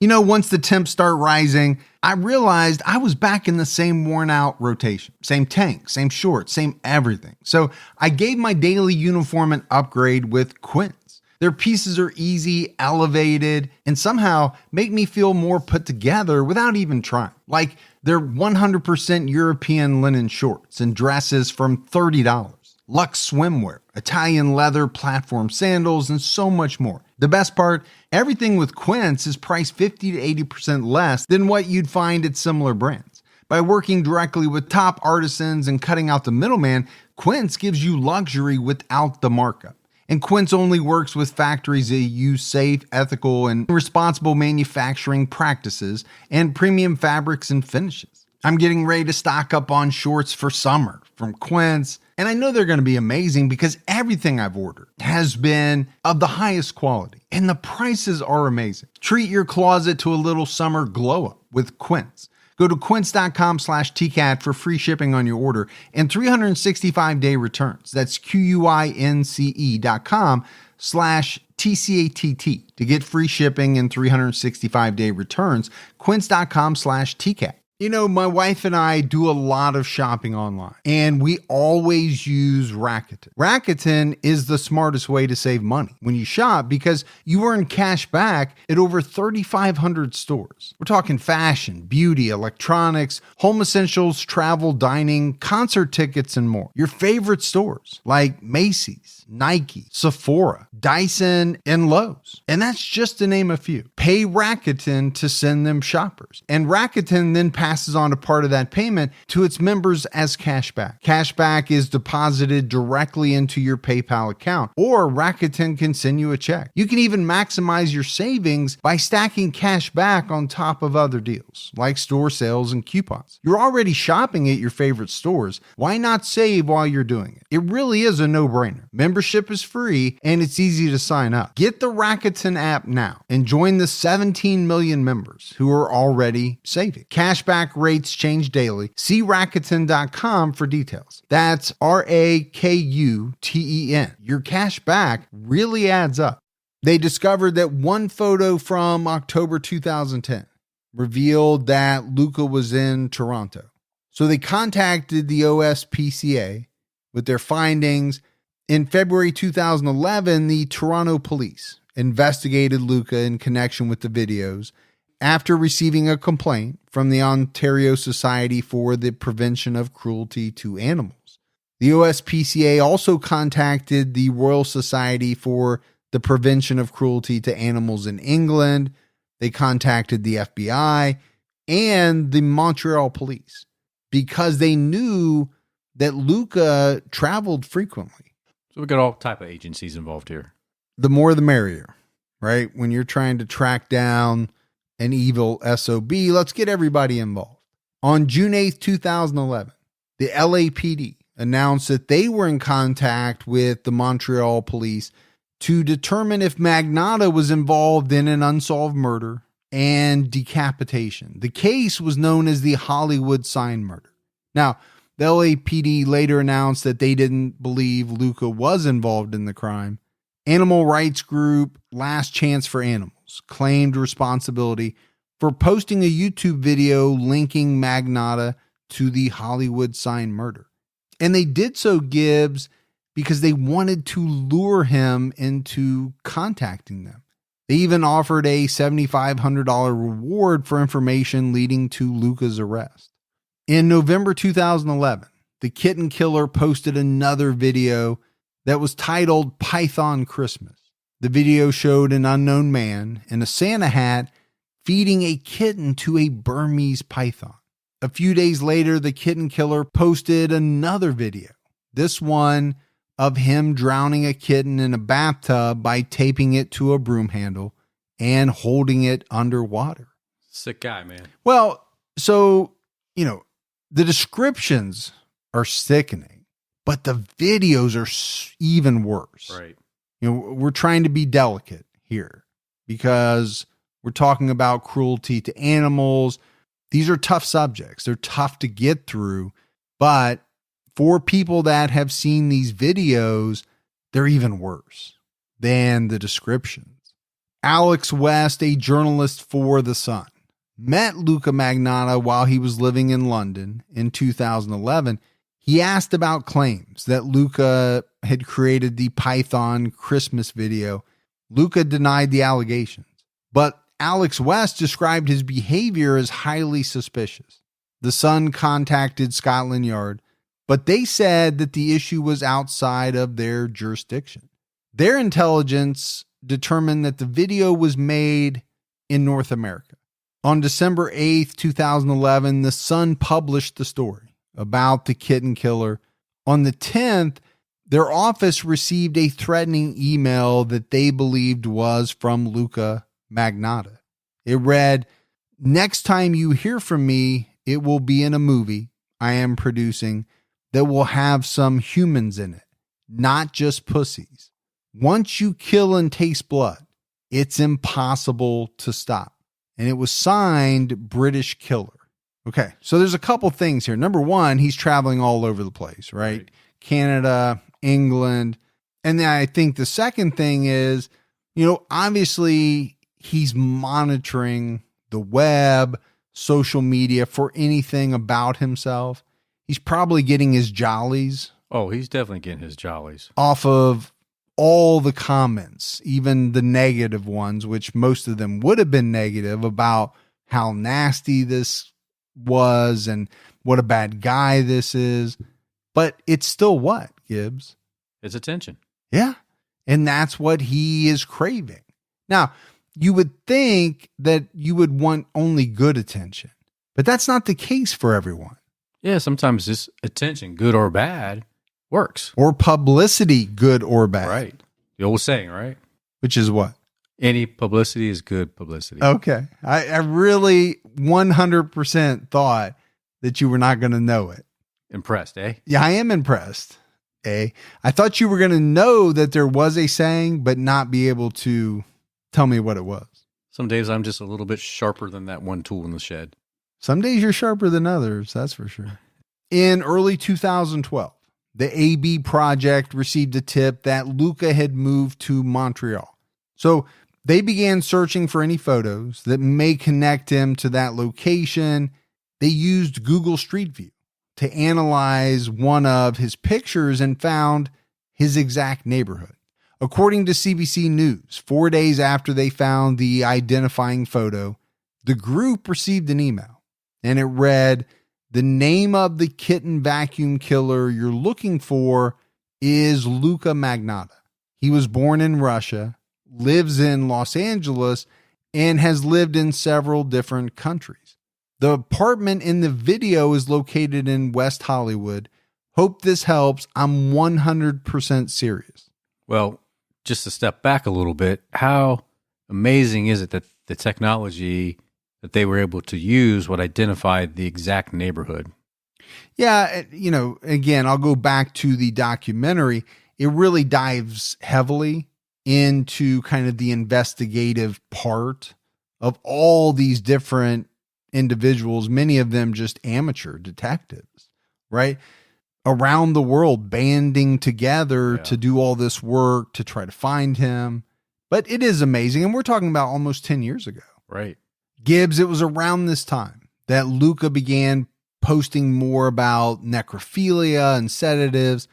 Once the temps start rising, I realized I was back in the same worn out rotation. Same tank, same shorts, same everything. So I gave my daily uniform an upgrade with Quince. Their pieces are easy, elevated, and somehow make me feel more put together without even trying. Like their 100% European linen shorts and dresses from $30. Luxe swimwear, Italian leather platform sandals, and so much more. The best part, everything with Quince is priced 50 to 80% less than what you'd find at similar brands. By working directly with top artisans and cutting out the middleman, Quince gives you luxury without the markup. And Quince only works with factories that use safe, ethical, and responsible manufacturing practices and premium fabrics and finishes. I'm getting ready to stock up on shorts for summer from Quince, and I know they're going to be amazing because everything I've ordered has been of the highest quality, and the prices are amazing. Treat your closet to a little summer glow up with Quince. Go to quince.com/TCAT for free shipping on your order and 365-day returns. That's QUINCE.com/TCATT to get free shipping and 365-day returns. Quince.com/TCAT. My wife and I do a lot of shopping online, and we always use Rakuten. Rakuten is the smartest way to save money when you shop because you earn cash back at over 3,500 stores. We're talking fashion, beauty, electronics, home essentials, travel, dining, concert tickets, and more. Your favorite stores like Macy's, Nike, Sephora, Dyson, and Lowe's. And that's just to name a few. Pay Rakuten to send them shoppers, and Rakuten then passes passes on a part of that payment to its members as cashback. Cashback is deposited directly into your PayPal account, or Rakuten can send you a check. You can even maximize your savings by stacking cash back on top of other deals, like store sales and coupons. You're already shopping at your favorite stores. Why not save while you're doing it? It really is a no-brainer. Membership is free, and it's easy to sign up. Get the Rakuten app now and join the 17 million members who are already saving. Cashback rates change daily. See Rakuten.com for details. That's Rakuten. Your cash back really adds up. They discovered that one photo from October 2010 revealed that Luka was in Toronto. So they contacted the OSPCA with their findings. In February 2011, the Toronto police investigated Luka in connection with the videos after receiving a complaint from the Ontario Society for the Prevention of Cruelty to Animals. The OSPCA also contacted the Royal Society for the Prevention of Cruelty to Animals in England. They contacted the FBI and the Montreal police because they knew that Luka traveled frequently. So we got all type of agencies involved here. The more the merrier, right? When you're trying to track down an evil SOB, let's get everybody involved. On June 8th, 2011, the LAPD announced that they were in contact with the Montreal police to determine if Magnotta was involved in an unsolved murder and decapitation. The case was known as the Hollywood sign murder. Now, the LAPD later announced that they didn't believe Luka was involved in the crime. Animal rights group Last Chance for Animals claimed responsibility for posting a YouTube video linking Magnotta to the Hollywood sign murder. And they did so, Gibbs, because they wanted to lure him into contacting them. They even offered a $7,500 reward for information leading to Luka's arrest. In November 2011, the kitten killer posted another video that was titled Python Christmas. The video showed an unknown man in a Santa hat feeding a kitten to a Burmese python. A few days later, the kitten killer posted another video, this one of him drowning a kitten in a bathtub by taping it to a broom handle and holding it underwater. Sick guy, man. Well, so, the descriptions are sickening, but the videos are even worse. Right. We're trying to be delicate here because we're talking about cruelty to animals. These are tough subjects. They're tough to get through, but for people that have seen these videos, they're even worse than the descriptions. Alex West, a journalist for The Sun, met Luka Magnotta while he was living in London in 2011. He asked about claims that Luka had created the Python Christmas video. Luka denied the allegations, but Alex West described his behavior as highly suspicious. The Sun contacted Scotland Yard, but they said that the issue was outside of their jurisdiction. Their intelligence determined that the video was made in North America. On December 8th, 2011, The Sun published the story about the kitten killer. On the 10th, their office received a threatening email that they believed was from Luka Magnotta. It read, "Next time you hear from me, it will be in a movie I am producing that will have some humans in it, not just pussies. Once you kill and taste blood, it's impossible to stop." And it was signed British Killer. Okay, so there's a couple things here. Number one, he's traveling all over the place, right? Canada, England. And then I think the second thing is, obviously he's monitoring the web, social media for anything about himself. He's probably getting his jollies. Oh, he's definitely getting his jollies off of all the comments, even the negative ones, which most of them would have been negative about how nasty this was and what a bad guy this is. But it's still what, Gibbs? It's attention. Yeah. And that's what he is craving. Now, you would think that you would want only good attention. But that's not the case for everyone. Yeah, sometimes this attention, good or bad, works. Or publicity, good or bad. Right. The old saying, right? Which is what? Any publicity is good publicity. Okay. I really 100% thought that you were not going to know it. Impressed, eh? Yeah, I am impressed. I thought you were going to know that there was a saying, but not be able to tell me what it was. Some days I'm just a little bit sharper than that one tool in the shed. Some days you're sharper than others, that's for sure. In early 2012, the AB Project received a tip that Luka had moved to Montreal. So they began searching for any photos that may connect him to that location. They used Google Street View to analyze one of his pictures and found his exact neighborhood. According to CBC News, 4 days after they found the identifying photo, the group received an email, and it read, "The name of the kitten vacuum killer you're looking for is Luka Magnotta. He was born in Russia, lives in Los Angeles, and has lived in several different countries. The apartment in the video is located in West Hollywood. Hope this helps. I'm 100% serious." Well, just to step back a little bit, how amazing is it that the technology that they were able to use would identify the exact neighborhood? Yeah, again, I'll go back to the documentary. It really dives heavily into kind of the investigative part of all these different individuals, many of them just amateur detectives, right? Around the world, banding together to do all this work to try to find him. But it is amazing. And we're talking about almost 10 years ago. Right. Gibbs, it was around this time that Luka began posting more about necrophilia and sedatives.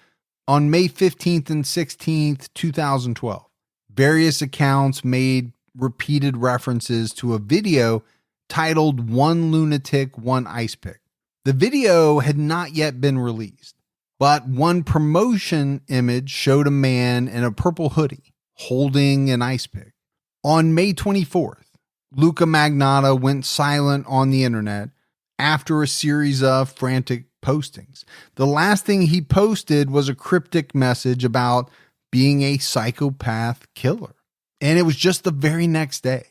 On May 15th and 16th, 2012, various accounts made repeated references to a video titled "One Lunatic, One Ice Pick." The video had not yet been released, but one promotion image showed a man in a purple hoodie holding an ice pick. On May 24th, Luka Magnotta went silent on the internet after a series of frantic postings. The last thing he posted was a cryptic message about being a psychopath killer. And it was just the very next day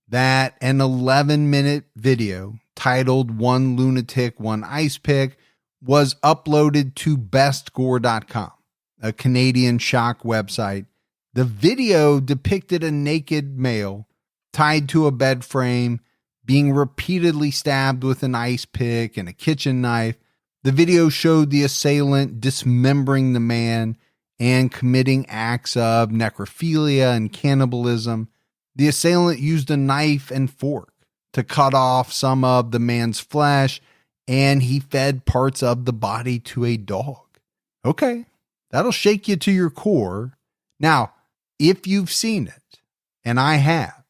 that an 11-minute video titled "One Lunatic, One Ice Pick" was uploaded to bestgore.com, a Canadian shock website. The video depicted a naked male tied to a bed frame, being repeatedly stabbed with an ice pick and a kitchen knife. The video showed the assailant dismembering the man and committing acts of necrophilia and cannibalism. The assailant used a knife and fork to cut off some of the man's flesh, and he fed parts of the body to a dog. Okay, that'll shake you to your core. Now, if you've seen it, and I have,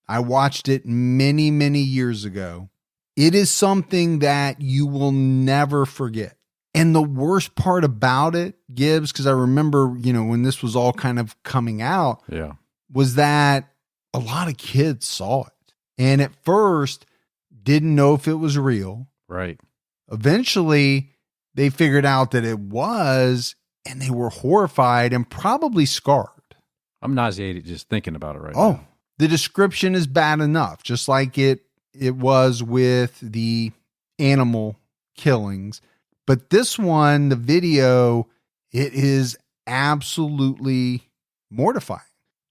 I watched it many, many years ago. It is something that you will never forget. And the worst part about it, Gibbs, because I remember, when this was all kind of coming out, was that a lot of kids saw it. And at first, didn't know if it was real. Right. Eventually, they figured out that it was, and they were horrified and probably scarred. I'm nauseated just thinking about it right now. Oh, the description is bad enough, just like it was with the animal killings. But this one, the video, it is absolutely mortifying.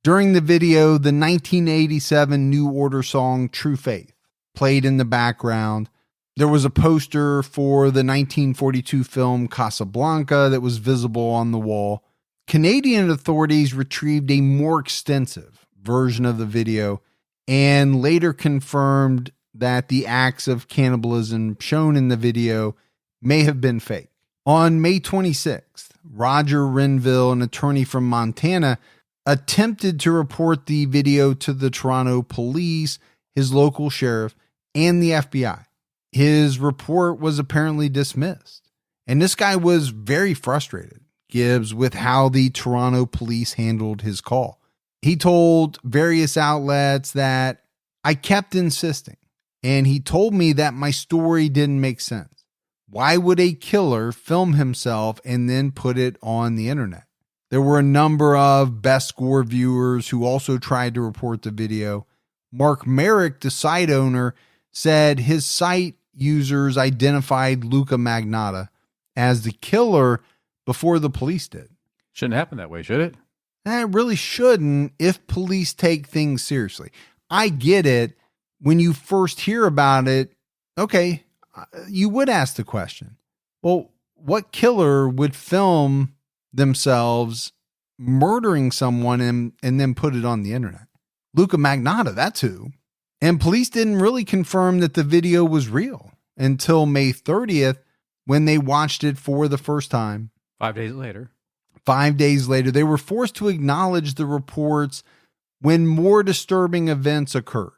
During the video, the 1987 New Order song "True Faith" played in the background. There was a poster for the 1942 film Casablanca that was visible on the wall. Canadian authorities retrieved a more extensive version of the video and later confirmed that the acts of cannibalism shown in the video may have been fake. On May 26th, Roger Renville, an attorney from Montana, attempted to report the video to the Toronto police, his local sheriff, and the FBI. His report was apparently dismissed. And this guy was very frustrated, Gibbs, with how the Toronto police handled his call. He told various outlets that "I kept insisting, and he told me that my story didn't make sense. Why would a killer film himself and then put it on the internet? There were a number of best score viewers who also tried to report the video. Mark Merrick, the site owner, said his site users identified Luka Magnotta as the killer before the police did. Shouldn't happen that way, should it? It really shouldn't if police take things seriously. I get it. When you first hear about it, okay, you would ask the question, well, what killer would film themselves murdering someone and then put it on the internet? Luka Magnotta, that's who. And police didn't really confirm that the video was real until May 30th when they watched it for the first time. 5 days later. 5 days later, they were forced to acknowledge the reports when more disturbing events occurred.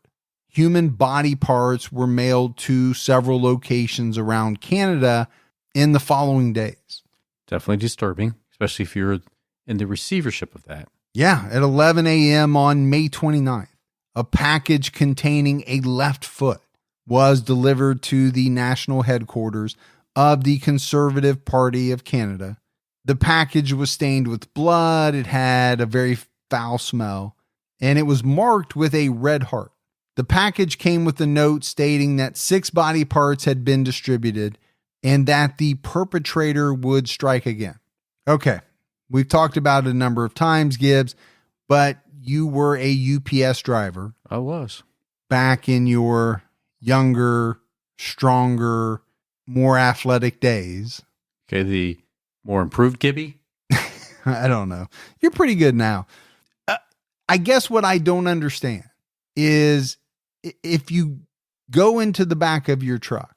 Human body parts were mailed to several locations around Canada in the following days. Definitely disturbing, especially if you're in the receivership of that. Yeah, at 11 a.m. on May 29th, a package containing a left foot was delivered to the national headquarters of the Conservative Party of Canada. The package was stained with blood. It had a very foul smell, and it was marked with a red heart. The package came with a note stating that 6 body parts had been distributed and that the perpetrator would strike again. Okay, we've talked about it a number of times, Gibbs, but you were a UPS driver. I was. Back in your younger, stronger, more athletic days. Okay, the more improved Gibby? I don't know. You're pretty good now. I guess what I don't understand is if you go into the back of your truck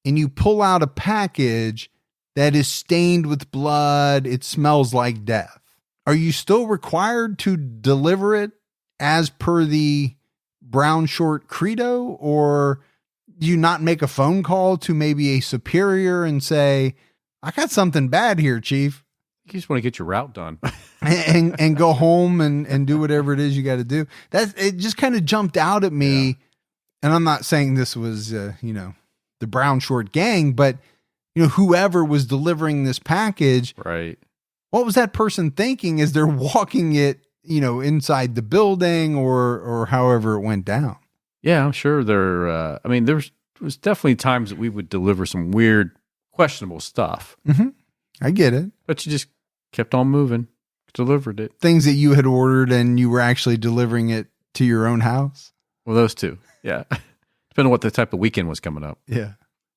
and you pull out a package that is stained with blood, it smells like death. Are you still required to deliver it as per the brown short credo, or do you not make a phone call to maybe a superior and say, I got something bad here, Chief? You just want to get your route done. and go home and do whatever it is you got to do. It just kind of jumped out at me. Yeah. And I'm not saying this was, the brown short gang, but whoever was delivering this package, right? What was that person thinking as they're walking it, inside the building or however it went down? Yeah, I'm sure there was definitely times that we would deliver some weird, questionable stuff. Mm-hmm. I get it. But you just kept on moving, delivered it. Things that you had ordered and you were actually delivering it to your own house? Well, those two. Yeah. Depending on what the type of weekend was coming up. Yeah.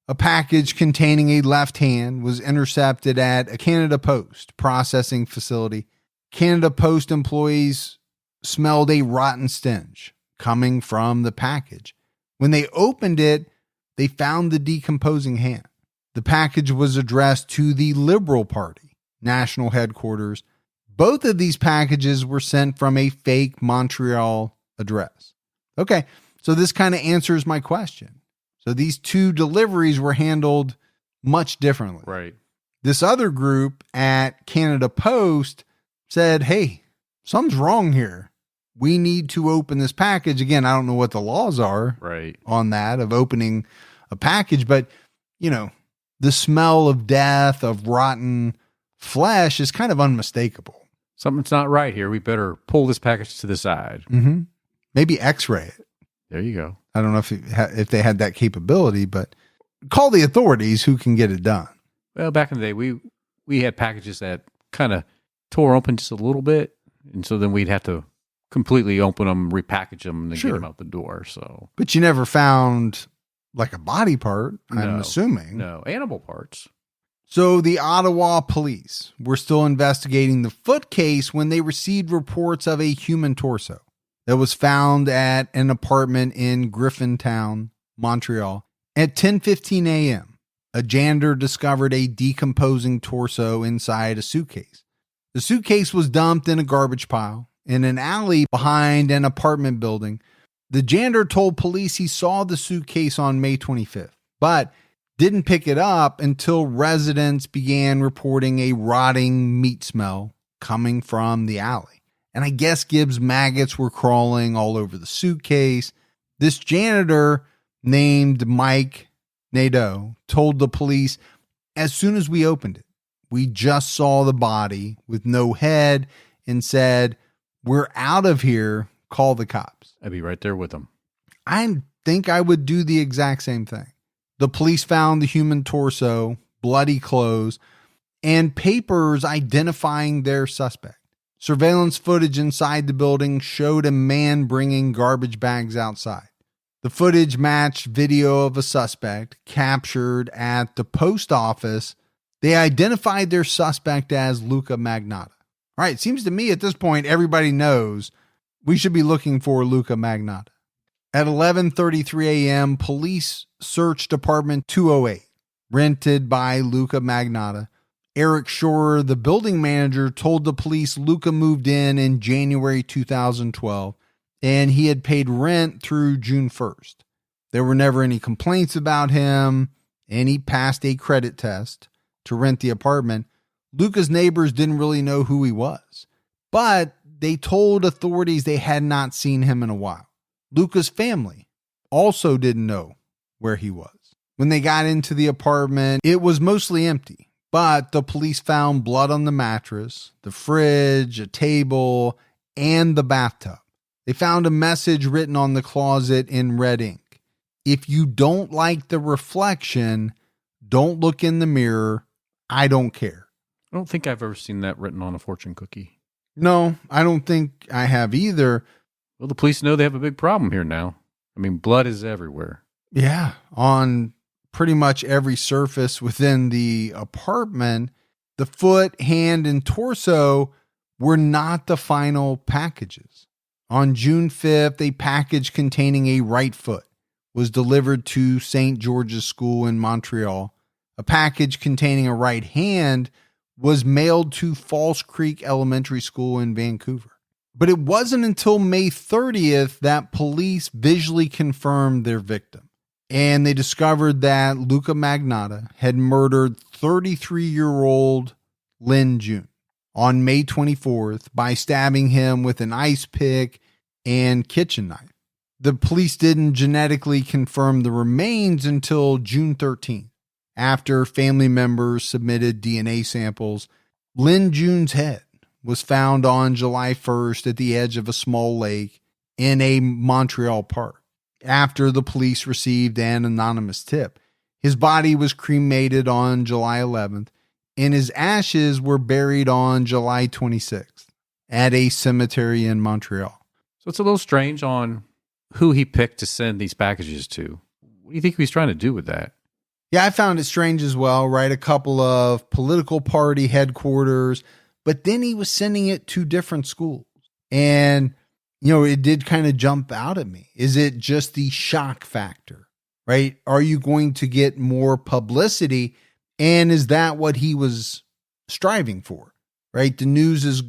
A package containing a left hand was intercepted at a Canada Post processing facility. Canada Post employees smelled a rotten stench coming from the package. When they opened it, they found the decomposing hand. The package was addressed to the Liberal Party national headquarters. Both of these packages were sent from a fake Montreal address. Okay, so this kind of answers my question. So these two deliveries were handled much differently. Right. This other group at Canada Post said, hey, something's wrong here. We need to open this package. Again, I don't know what the laws are on that of opening a package, but the smell of death, of rotten flesh is kind of unmistakable. Something's not right here. We better pull this package to the side. Mm-hmm. Maybe x-ray it. There you go. I don't know if they had that capability, but call the authorities who can get it done. Well, back in the day, we had packages that kind of tore open just a little bit, and so then we'd have to completely open them, repackage them, and get them out the door. So, but you never found like a body part, I'm assuming. No, animal parts. So the Ottawa police were still investigating the foot case when they received reports of a human torso that was found at an apartment in Griffintown, Montreal. At 10:15 a.m., a janitor discovered a decomposing torso inside a suitcase. The suitcase was dumped in a garbage pile in an alley behind an apartment building. The janitor told police he saw the suitcase on May 25th, but didn't pick it up until residents began reporting a rotting meat smell coming from the alley. And I guess Gibbs maggots were crawling all over the suitcase. This janitor named Mike Nadeau told the police, as soon as we opened it, we just saw the body with no head and said, "We're out of here. Call the cops." I'd be right there with them. I think I would do the exact same thing. The police found the human torso, bloody clothes, and papers identifying their suspect. Surveillance footage inside the building showed a man bringing garbage bags outside. The footage matched video of a suspect captured at the post office. They identified their suspect as Luka Magnotta. All right, it seems to me at this point everybody knows we should be looking for Luka Magnotta. At 11:33 a.m., police searched apartment 208, rented by Luka Magnotta. Eric Shore, the building manager, told the police Luka moved in January 2012, and he had paid rent through June 1st. There were never any complaints about him, and he passed a credit test to rent the apartment. Luka's neighbors didn't really know who he was, but they told authorities they had not seen him in a while. Luka's family also didn't know where he was. When they got into the apartment, it was mostly empty, but the police found blood on the mattress, the fridge, a table, and the bathtub. They found a message written on the closet in red ink. "If you don't like the reflection, don't look in the mirror. I don't care." I don't think I've ever seen that written on a fortune cookie. No, I don't think I have either. Well, the police know they have a big problem here now. I mean, blood is everywhere. Yeah, on pretty much every surface within the apartment. The foot, hand, and torso were not the final packages. On June 5th, a package containing a right foot was delivered to St. George's School in Montreal. A package containing a right hand was mailed to False Creek Elementary School in Vancouver. But it wasn't until May 30th that police visually confirmed their victim. And they discovered that Luka Magnotta had murdered 33-year-old Lynn June on May 24th by stabbing him with an ice pick and kitchen knife. The police didn't genetically confirm the remains until June 13th, after family members submitted DNA samples. Lynn June's head was found on July 1st at the edge of a small lake in a Montreal park, after the police received an anonymous tip. His body was cremated on July 11th, and his ashes were buried on July 26th at a cemetery in Montreal. So it's a little strange on who he picked to send these packages to. What do you think he was trying to do with that? Yeah, I found it strange as well, right? A couple of political party headquarters, but then he was sending it to different schools. And, you know, it did kind of jump out at me. Is it just the shock factor, right? Are you going to get more publicity? And is that what he was striving for, right? The news is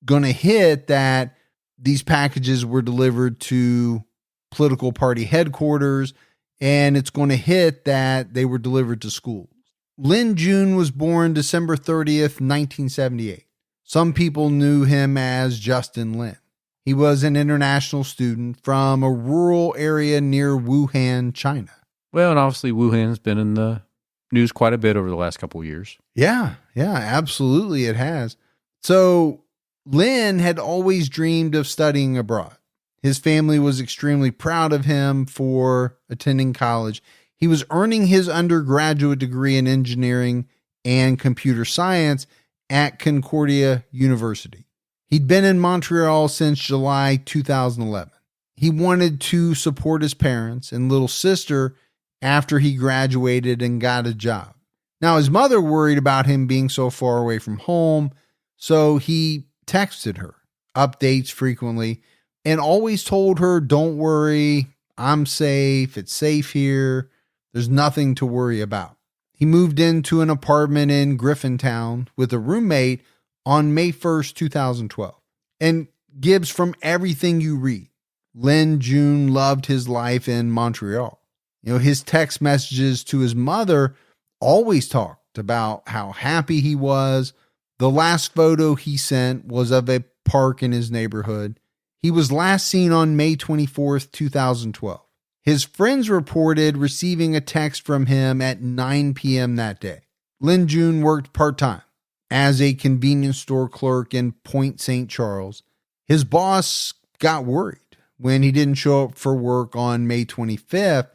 going to hit that these packages were delivered to political party headquarters, and it's going to hit that they were delivered to schools. Lynn June was born December 30th, 1978. Some people knew him as Justin Lin. He was an international student from a rural area near Wuhan, China. Well, and obviously Wuhan's been in the news quite a bit over the last couple of years. Yeah, absolutely it has. So Lin had always dreamed of studying abroad. His family was extremely proud of him for attending college. He was earning his undergraduate degree in engineering and computer science at Concordia University. He'd been in Montreal since July 2011. He wanted to support his parents and little sister after he graduated and got a job. Now, his mother worried about him being so far away from home, so he texted her updates frequently and always told her, "Don't worry, I'm safe. It's safe here. There's nothing to worry about." He moved into an apartment in Griffintown with a roommate on May 1st, 2012. And Gibbs, from everything you read, Lynn June loved his life in Montreal. You know, his text messages to his mother always talked about how happy he was. The last photo he sent was of a park in his neighborhood. He was last seen on May 24th, 2012. His friends reported receiving a text from him at 9 p.m. that day. Lin Jun worked part-time as a convenience store clerk in Point St. Charles. His boss got worried when he didn't show up for work on May 25th.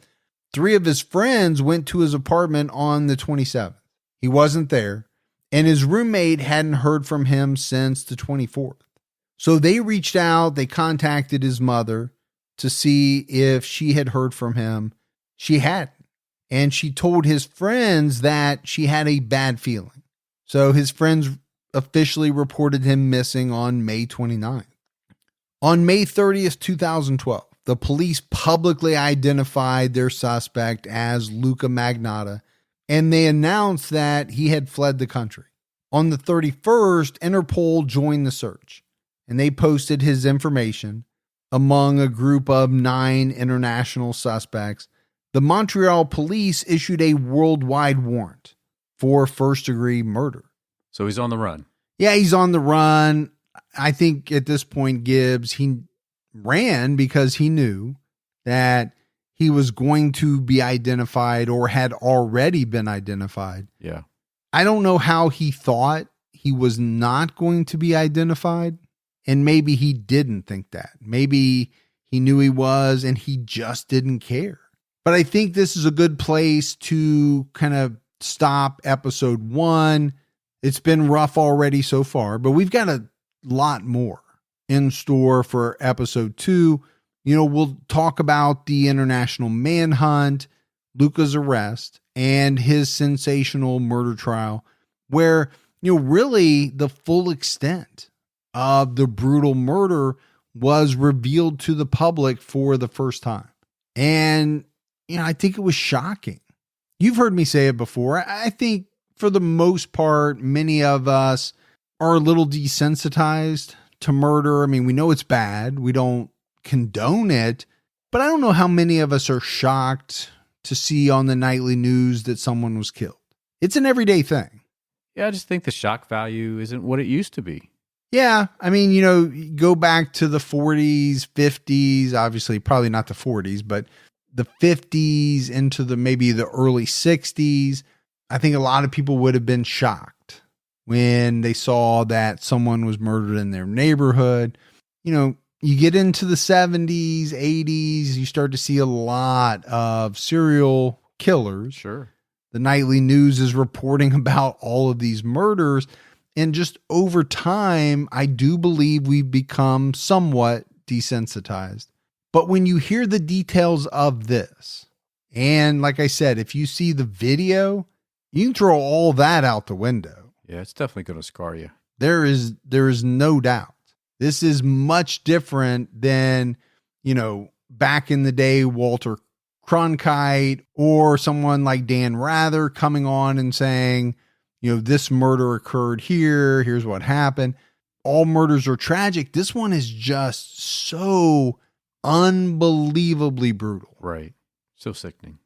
3 of his friends went to his apartment on the 27th. He wasn't there, and his roommate hadn't heard from him since the 24th. So they reached out, they contacted his mother to see if she had heard from him. She hadn't. And she told his friends that she had a bad feeling. So his friends officially reported him missing on May 29th. On May 30th, 2012, the police publicly identified their suspect as Luka Magnotta, and they announced that he had fled the country. On the 31st, Interpol joined the search, and they posted his information among a group of 9 international suspects. The Montreal police issued a worldwide warrant for first-degree murder. So he's on the run. Yeah, he's on the run. I think at this point, Gibbs, he ran because he knew that he was going to be identified or had already been identified. Yeah. I don't know how he thought he was not going to be identified. And maybe he didn't think that. Maybe he knew he was and he just didn't care. But I think this is a good place to kind of stop episode 1. It's been rough already so far, but we've got a lot more in store for episode 2. You know, we'll talk about the international manhunt, Luka's arrest, and his sensational murder trial, where, you know, really the full extent of the brutal murder was revealed to the public for the first time. And, you know, I think it was shocking. You've heard me say it before. I think for the most part, many of us are a little desensitized to murder. I mean, we know it's bad. We don't condone it, but I don't know how many of us are shocked to see on the nightly news that someone was killed. It's an everyday thing. Yeah, I just think the shock value isn't what it used to be. Yeah, I mean, you know, go back to the 40s, 50s, obviously probably not the 40s, but the 50s into the maybe the early 60s. I think a lot of people would have been shocked when they saw that someone was murdered in their neighborhood. You know, you get into the 70s, 80s, you start to see a lot of serial killers. Sure. The nightly news is reporting about all of these murders. And just over time, I do believe we've become somewhat desensitized. But when you hear the details of this, and like I said, if you see the video, you can throw all that out the window. Yeah, it's definitely going to scar you. There is no doubt. This is much different than, you know, back in the day, Walter Cronkite or someone like Dan Rather coming on and saying, you know, this murder occurred here. Here's what happened. All murders are tragic. This one is just so unbelievably brutal. Right. So sickening.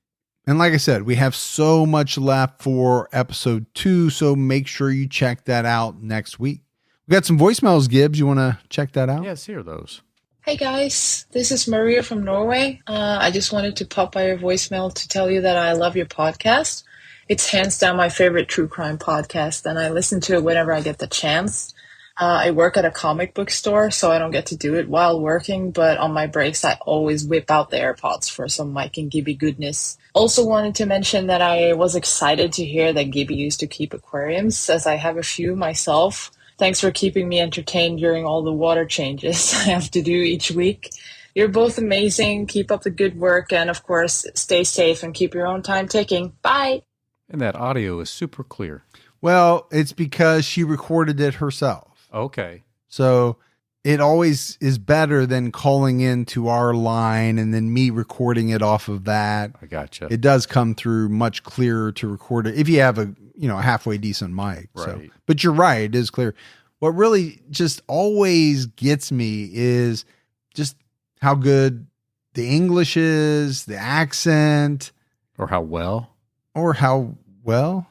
And like I said, we have so much left for episode 2. So make sure you check that out next week. We got some voicemails, Gibbs. You want to check that out? Yes, hear those. Hey guys, this is Maria from Norway. I just wanted to pop by your voicemail to tell you that I love your podcast. It's hands down my favorite true crime podcast, and I listen to it whenever I get the chance. I work at a comic book store, so I don't get to do it while working, but on my breaks, I always whip out the AirPods for some Mike and Gibby goodness. Also wanted to mention that I was excited to hear that Gibby used to keep aquariums, as I have a few myself. Thanks for keeping me entertained during all the water changes I have to do each week. You're both amazing. Keep up the good work, and of course, stay safe and keep your own time ticking. Bye! And that audio is super clear. Well, it's because she recorded it herself. Okay. So it always is better than calling into our line and then me recording it off of that. I gotcha. It does come through much clearer to record it if you have a halfway decent mic. Right. So, but you're right, it is clear. What really just always gets me is just how good the English is, the accent, Or how well. or how well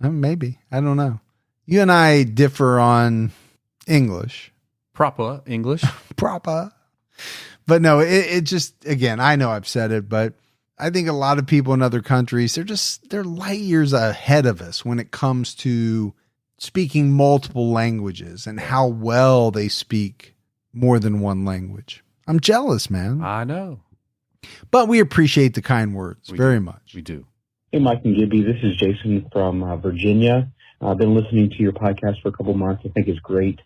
maybe. I don't know. You and I differ on English. Proper English. Proper. But no, it just, again, I know I've said it, but I think a lot of people in other countries, they're light years ahead of us when it comes to speaking multiple languages and how well they speak more than one language. I'm jealous, man. I know. But we appreciate the kind words very much. We do. Hey, Mike and Gibby. This is Jason from Virginia. I've been listening to your podcast for a couple months. I think it's great.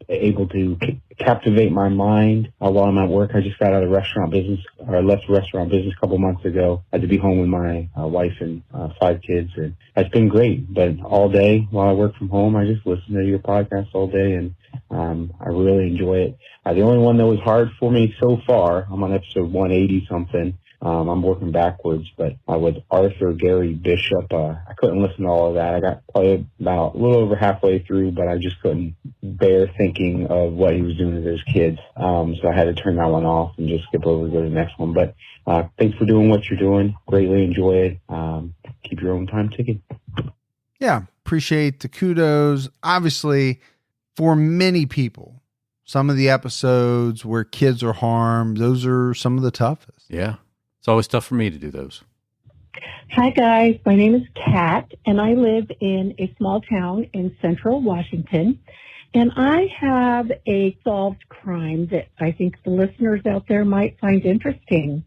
Able to captivate my mind while I'm at work. I just got out of the restaurant business, or left the restaurant business a couple months ago. I had to be home with my wife and 5 kids, and it's been great. But all day while I work from home, I just listen to your podcast all day, and I really enjoy it. The only one that was hard for me so far, I'm on episode 180 something. I'm working backwards, but with Arthur Gary Bishop, I couldn't listen to all of that. I got probably about a little over halfway through, but I just couldn't bear thinking of what he was doing to those kids. So I had to turn that one off and just skip over to go to the next one. But thanks for doing what you're doing. Greatly enjoy it. Keep your own time ticking. Yeah, appreciate the kudos. Obviously, for many people, some of the episodes where kids are harmed, those are some of the toughest. Yeah. It's always tough for me to do those. Hi, guys. My name is Kat, and I live in a small town in central Washington. And I have a solved crime that I think the listeners out there might find interesting.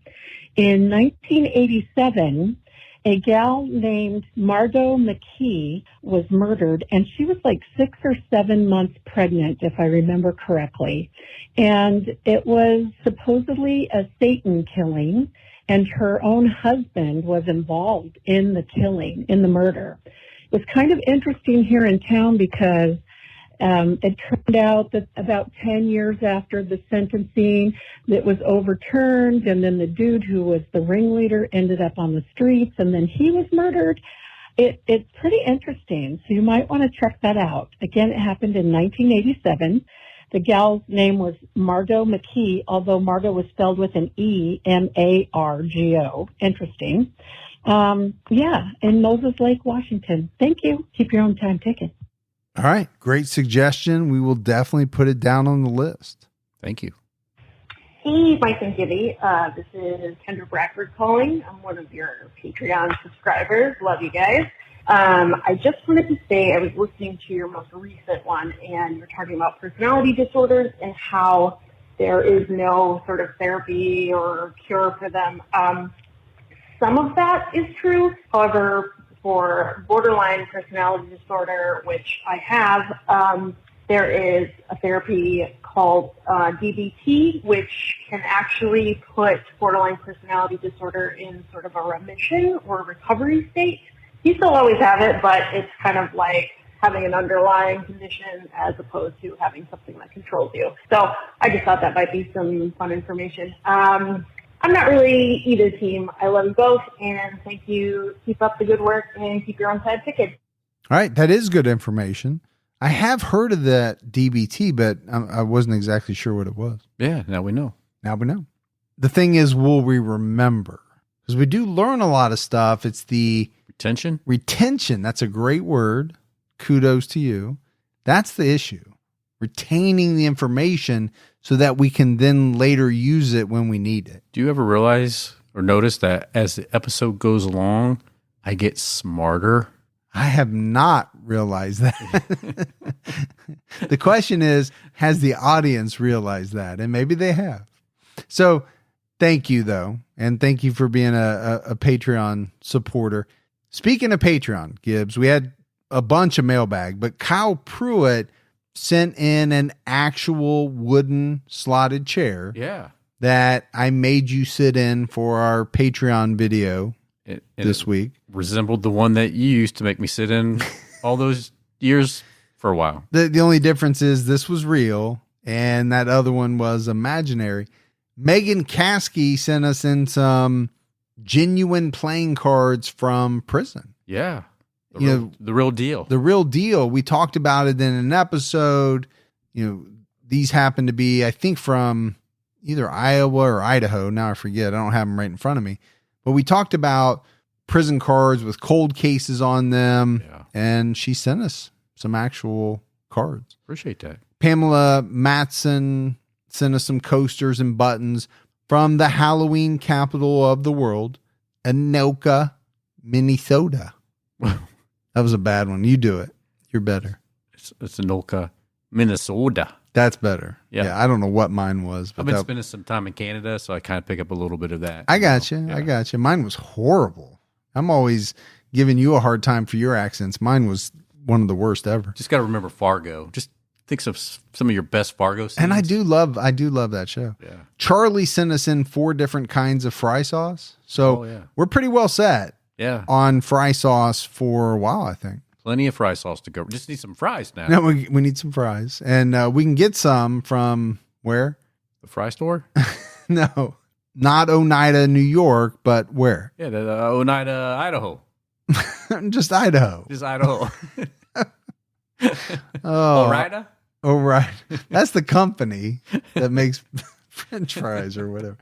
In 1987, a gal named Margot McKee was murdered, and she was like 6 or 7 months pregnant, if I remember correctly. And it was supposedly a Satan killing, and her own husband was involved in the killing, in the murder. It was kind of interesting here in town because it turned out that about 10 years after the sentencing, it was overturned, and then the dude who was the ringleader ended up on the streets, and then he was murdered. It's pretty interesting, so you might want to check that out. Again, it happened in 1987. The gal's name was Margot McKee, although Margot was spelled with an E, M-A-R-G-O. Interesting. In Moses Lake, Washington. Thank you. Keep your own time ticking. All right. Great suggestion. We will definitely put it down on the list. Thank you. Hey, Mike and Gibby. This is Kendra Bradford calling. I'm one of your Patreon subscribers. Love you guys. I just wanted to say I was listening to your most recent one, and you're talking about personality disorders and how there is no sort of therapy or cure for them. Some of that is true. However, for borderline personality disorder, which I have, there is a therapy called DBT, which can actually put borderline personality disorder in sort of a remission or recovery state. You still always have it, but it's kind of like having an underlying condition as opposed to having something that controls you. So I just thought that might be some fun information. I'm not really either team. I love you both, and thank you. Keep up the good work, and keep your own side ticket. All right. That is good information. I have heard of that DBT, but I wasn't exactly sure what it was. Yeah, now we know. Now we know. The thing is, will we remember? Because we do learn a lot of stuff. It's the retention. That's a great word. Kudos to you. That's the issue. Retaining the information so that we can then later use it when we need it. Do you ever realize or notice that as the episode goes along, I get smarter? I have not realized that. The question is, has the audience realized that? And maybe they have. So thank you, though. And thank you for being a Patreon supporter. Speaking of Patreon, Gibbs, we had a bunch of mailbag, but Kyle Pruitt sent in an actual wooden slotted chair. Yeah. That I made you sit in for our Patreon video this week. Resembled the one that you used to make me sit in all those years for a while. The only difference is this was real and that other one was imaginary. Megan Caskey sent us in some genuine playing cards from prison. Yeah. The real deal. The real deal. We talked about it in an episode. These happen to be, I think, from either Iowa or Idaho. Now I forget. I don't have them right in front of me. But we talked about prison cards with cold cases on them. Yeah. And she sent us some actual cards. Appreciate that. Pamela Matson sent us some coasters and buttons from the Halloween capital of the world, Anoka, Minnesota. That was a bad one. You do it. You're better. It's Anoka, Minnesota. That's better. Yeah. I don't know what mine was. But I've been spending some time in Canada, so I kind of pick up a little bit of that. I got you. Yeah. I got you. Mine was horrible. I'm always giving you a hard time for your accents. Mine was one of the worst ever. Just got to remember Fargo. Just think of some of your best Fargo scenes. And I do love that show. Yeah. Charlie sent us in 4 different kinds of fry sauce. So we're pretty well set on fry sauce for a while, I think. Plenty of fry sauce to go. Just need some fries now. No, we need some fries. And we can get some from where? The fry store? No, not Oneida, New York, but where? Yeah, the Oneida, Idaho. Just Idaho. Just Idaho. Oh, Orida? Oh, right. That's the company that makes French fries or whatever.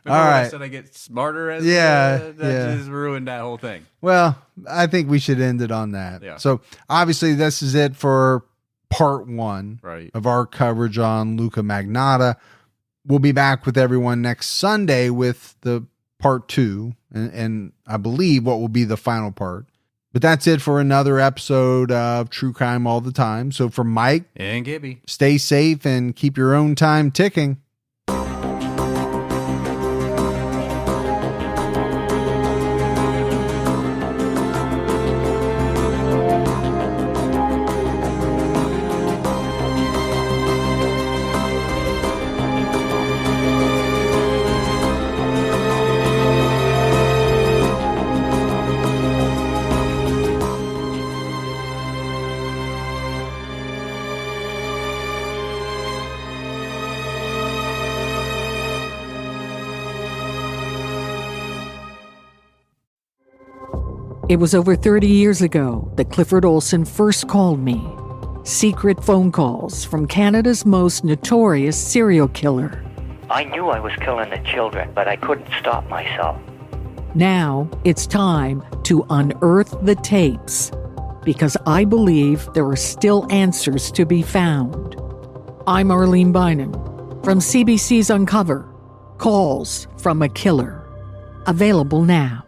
Remember all when right. I said I get smarter as that just ruined that whole thing. Well, I think we should end it on that. Yeah. So obviously this is it for part 1 Right. of our coverage on Luka Magnotta. We'll be back with everyone next Sunday with the part 2 and I believe what will be the final part. But that's it for another episode of True Crime All the Time. So for Mike and Gibby, stay safe and keep your own time ticking. It was over 30 years ago that Clifford Olson first called me. Secret phone calls from Canada's most notorious serial killer. I knew I was killing the children, but I couldn't stop myself. Now it's time to unearth the tapes, because I believe there are still answers to be found. I'm Arlene Bynum from CBC's Uncover, Calls from a Killer. Available now.